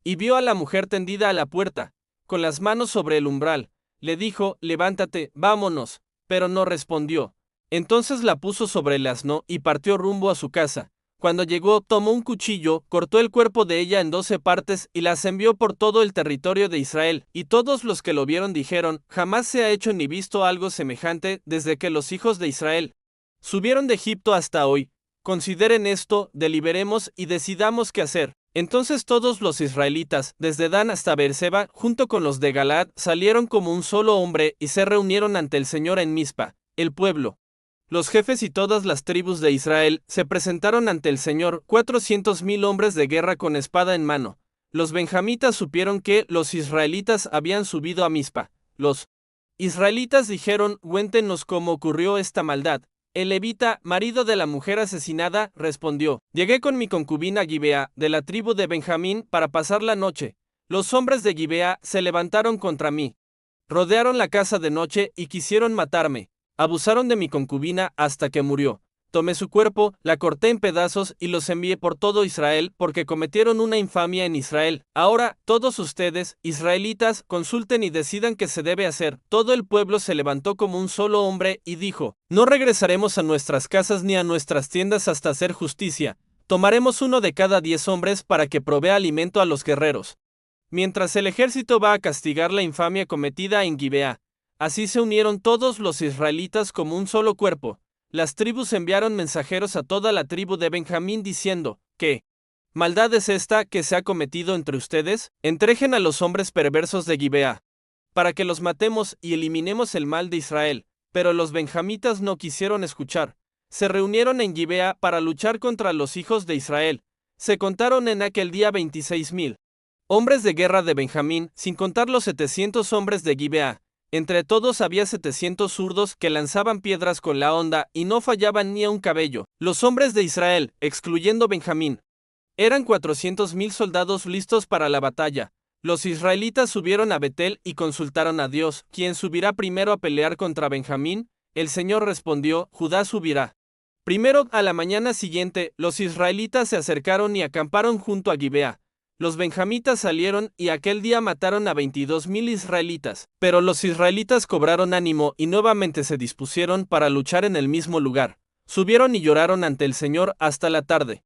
Speaker 1: Y vio a la mujer tendida a la puerta, con las manos sobre el umbral. Le dijo: levántate, vámonos. Pero no respondió. Entonces la puso sobre el asno y partió rumbo a su casa. Cuando llegó, tomó un cuchillo, cortó el cuerpo de ella en 12 partes y las envió por todo el territorio de Israel. Y todos los que lo vieron dijeron: jamás se ha hecho ni visto algo semejante desde que los hijos de Israel subieron de Egipto hasta hoy. Consideren esto, deliberemos y decidamos qué hacer. Entonces todos los israelitas, desde Dan hasta Beerseba, junto con los de Galaad, salieron como un solo hombre y se reunieron ante el Señor en Mizpa. El pueblo, los jefes y todas las tribus de Israel se presentaron ante el Señor, 400,000 hombres de guerra con espada en mano. Los benjamitas supieron que los israelitas habían subido a Mizpa. Los israelitas dijeron: cuéntenos cómo ocurrió esta maldad. El levita, marido de la mujer asesinada, respondió: llegué con mi concubina a Gibea, de la tribu de Benjamín, para pasar la noche. Los hombres de Gibea se levantaron contra mí. Rodearon la casa de noche y quisieron matarme. Abusaron de mi concubina hasta que murió. Tomé su cuerpo, la corté en pedazos y los envié por todo Israel porque cometieron una infamia en Israel. Ahora, todos ustedes, israelitas, consulten y decidan qué se debe hacer. Todo el pueblo se levantó como un solo hombre y dijo: no regresaremos a nuestras casas ni a nuestras tiendas hasta hacer justicia. Tomaremos uno de cada 10 hombres para que provea alimento a los guerreros, mientras el ejército va a castigar la infamia cometida en Gibea. Así se unieron todos los israelitas como un solo cuerpo. Las tribus enviaron mensajeros a toda la tribu de Benjamín diciendo: ¿qué maldad es esta que se ha cometido entre ustedes? Entrejen a los hombres perversos de Gibea, para que los matemos y eliminemos el mal de Israel. Pero los benjamitas no quisieron escuchar. Se reunieron en Gibea para luchar contra los hijos de Israel. Se contaron en aquel día 26,000 hombres de guerra de Benjamín, sin contar los 700 hombres de Gibea. Entre todos había 700 zurdos que lanzaban piedras con la honda y no fallaban ni a un cabello. Los hombres de Israel, excluyendo Benjamín, eran 400,000 soldados listos para la batalla. Los israelitas subieron a Betel y consultaron a Dios: ¿quién subirá primero a pelear contra Benjamín? El Señor respondió: Judá subirá primero. A la mañana siguiente, los israelitas se acercaron y acamparon junto a Gibea. Los benjamitas salieron y aquel día mataron a 22,000 israelitas. Pero los israelitas cobraron ánimo y nuevamente se dispusieron para luchar en el mismo lugar. Subieron y lloraron ante el Señor hasta la tarde,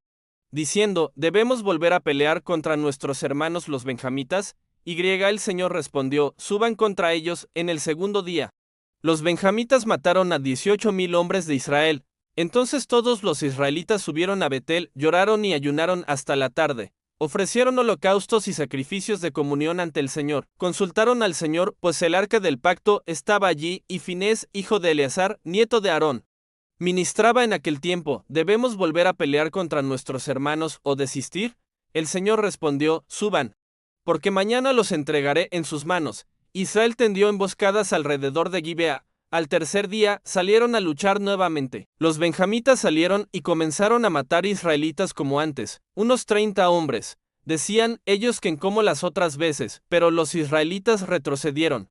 Speaker 1: diciendo: ¿debemos volver a pelear contra nuestros hermanos los benjamitas? El Señor respondió: suban contra ellos en el segundo día. Los benjamitas mataron a 18,000 hombres de Israel. Entonces todos los israelitas subieron a Betel, lloraron y ayunaron hasta la tarde. Ofrecieron holocaustos y sacrificios de comunión ante el Señor. Consultaron al Señor, pues el arca del pacto estaba allí, y Finés, hijo de Eleazar, nieto de Aarón, ministraba en aquel tiempo. ¿Debemos volver a pelear contra nuestros hermanos o desistir? El Señor respondió: suban, porque mañana los entregaré en sus manos. Israel tendió emboscadas alrededor de Gibea. Al tercer día salieron a luchar nuevamente. Los benjamitas salieron y comenzaron a matar israelitas como antes, unos 30 hombres. Decían ellos que como las otras veces, pero los israelitas retrocedieron,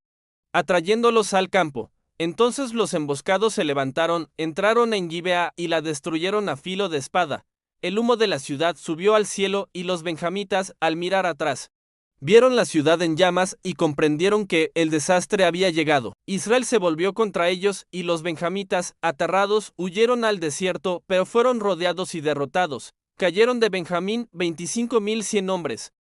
Speaker 1: atrayéndolos al campo. Entonces los emboscados se levantaron, entraron en Gibea y la destruyeron a filo de espada. El humo de la ciudad subió al cielo y los benjamitas, al mirar atrás, vieron la ciudad en llamas y comprendieron que el desastre había llegado. Israel se volvió contra ellos y los benjamitas, aterrados, huyeron al desierto, pero fueron rodeados y derrotados. Cayeron de Benjamín 25,100 hombres,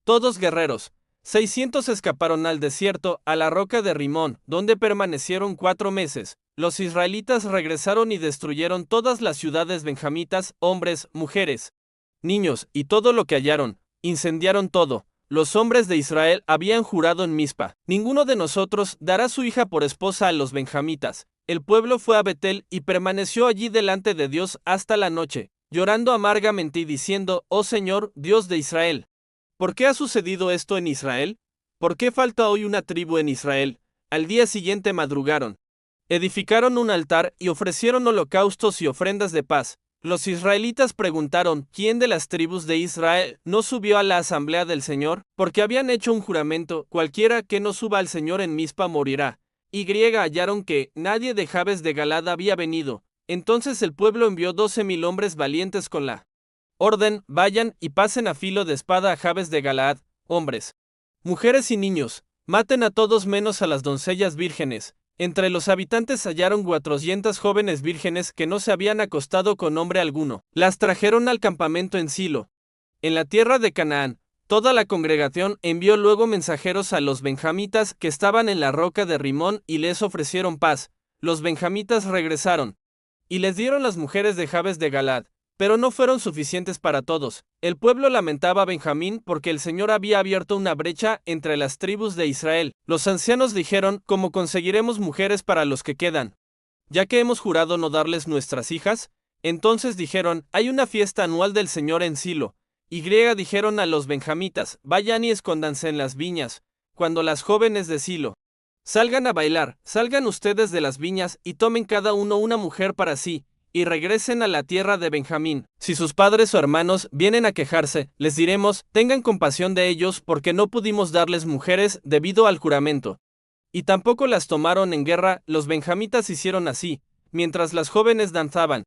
Speaker 1: todos guerreros. 600 escaparon al desierto, a la roca de Rimón, donde permanecieron 4 meses. Los israelitas regresaron y destruyeron todas las ciudades benjamitas, hombres, mujeres, niños, y todo lo que hallaron, incendiaron todo. Los hombres de Israel habían jurado en Mizpa: ninguno de nosotros dará su hija por esposa a los benjamitas. El pueblo fue a Betel y permaneció allí delante de Dios hasta la noche, llorando amargamente y diciendo: Oh Señor, Dios de Israel, ¿por qué ha sucedido esto en Israel? ¿Por qué falta hoy una tribu en Israel? Al día siguiente madrugaron, edificaron un altar y ofrecieron holocaustos y ofrendas de paz. Los israelitas preguntaron: ¿quién de las tribus de Israel no subió a la asamblea del Señor? Porque habían hecho un juramento: cualquiera que no suba al Señor en Mizpa morirá. Y hallaron que nadie de Jabes de Galad había venido. Entonces el pueblo envió 12,000 hombres valientes con la orden: vayan y pasen a filo de espada a Jabes de Galaad, hombres, mujeres y niños, maten a todos menos a las doncellas vírgenes. Entre los habitantes hallaron 400 jóvenes vírgenes que no se habían acostado con hombre alguno. Las trajeron al campamento en Silo, en la tierra de Canaán. Toda la congregación envió luego mensajeros a los benjamitas que estaban en la roca de Rimón y les ofrecieron paz. Los benjamitas regresaron y les dieron las mujeres de Jabes de Galad, pero no fueron suficientes para todos. El pueblo lamentaba a Benjamín porque el Señor había abierto una brecha entre las tribus de Israel. Los ancianos dijeron: ¿cómo conseguiremos mujeres para los que quedan, ya que hemos jurado no darles nuestras hijas? Entonces dijeron: hay una fiesta anual del Señor en Silo. Y dijeron a los benjamitas: vayan y escóndanse en las viñas, cuando las jóvenes de Silo salgan a bailar. Salgan ustedes de las viñas y tomen cada uno una mujer para sí, y regresen a la tierra de Benjamín. Si sus padres o hermanos vienen a quejarse, les diremos: tengan compasión de ellos, porque no pudimos darles mujeres debido al juramento. Y tampoco las tomaron en guerra. Los benjamitas hicieron así, mientras las jóvenes danzaban.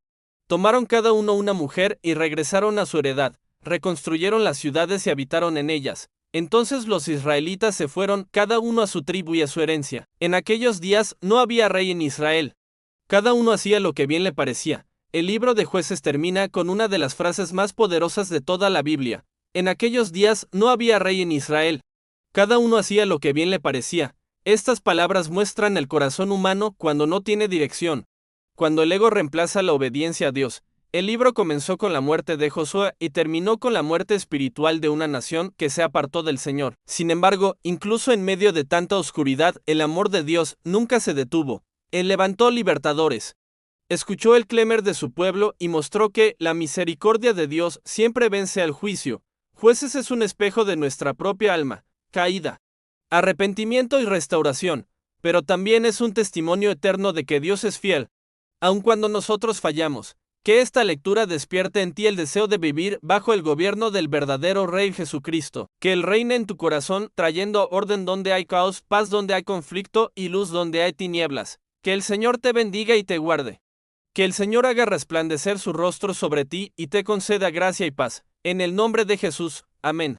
Speaker 1: Tomaron cada uno una mujer y regresaron a su heredad. Reconstruyeron las ciudades y habitaron en ellas. Entonces los israelitas se fueron, cada uno a su tribu y a su herencia. En aquellos días no había rey en Israel. Cada uno hacía lo que bien le parecía. El libro de Jueces termina con una de las frases más poderosas de toda la Biblia. En aquellos días no había rey en Israel. Cada uno hacía lo que bien le parecía. Estas palabras muestran el corazón humano cuando no tiene dirección, cuando el ego reemplaza la obediencia a Dios. El libro comenzó con la muerte de Josué y terminó con la muerte espiritual de una nación que se apartó del Señor. Sin embargo, incluso en medio de tanta oscuridad, el amor de Dios nunca se detuvo. Él levantó libertadores, escuchó el clamor de su pueblo y mostró que la misericordia de Dios siempre vence al juicio. Jueces es un espejo de nuestra propia alma, caída, arrepentimiento y restauración, pero también es un testimonio eterno de que Dios es fiel, aun cuando nosotros fallamos. Que esta lectura despierte en ti el deseo de vivir bajo el gobierno del verdadero Rey Jesucristo. Que Él reine en tu corazón, trayendo orden donde hay caos, paz donde hay conflicto y luz donde hay tinieblas. Que el Señor te bendiga y te guarde. Que el Señor haga resplandecer su rostro sobre ti y te conceda gracia y paz. En el nombre de Jesús. Amén.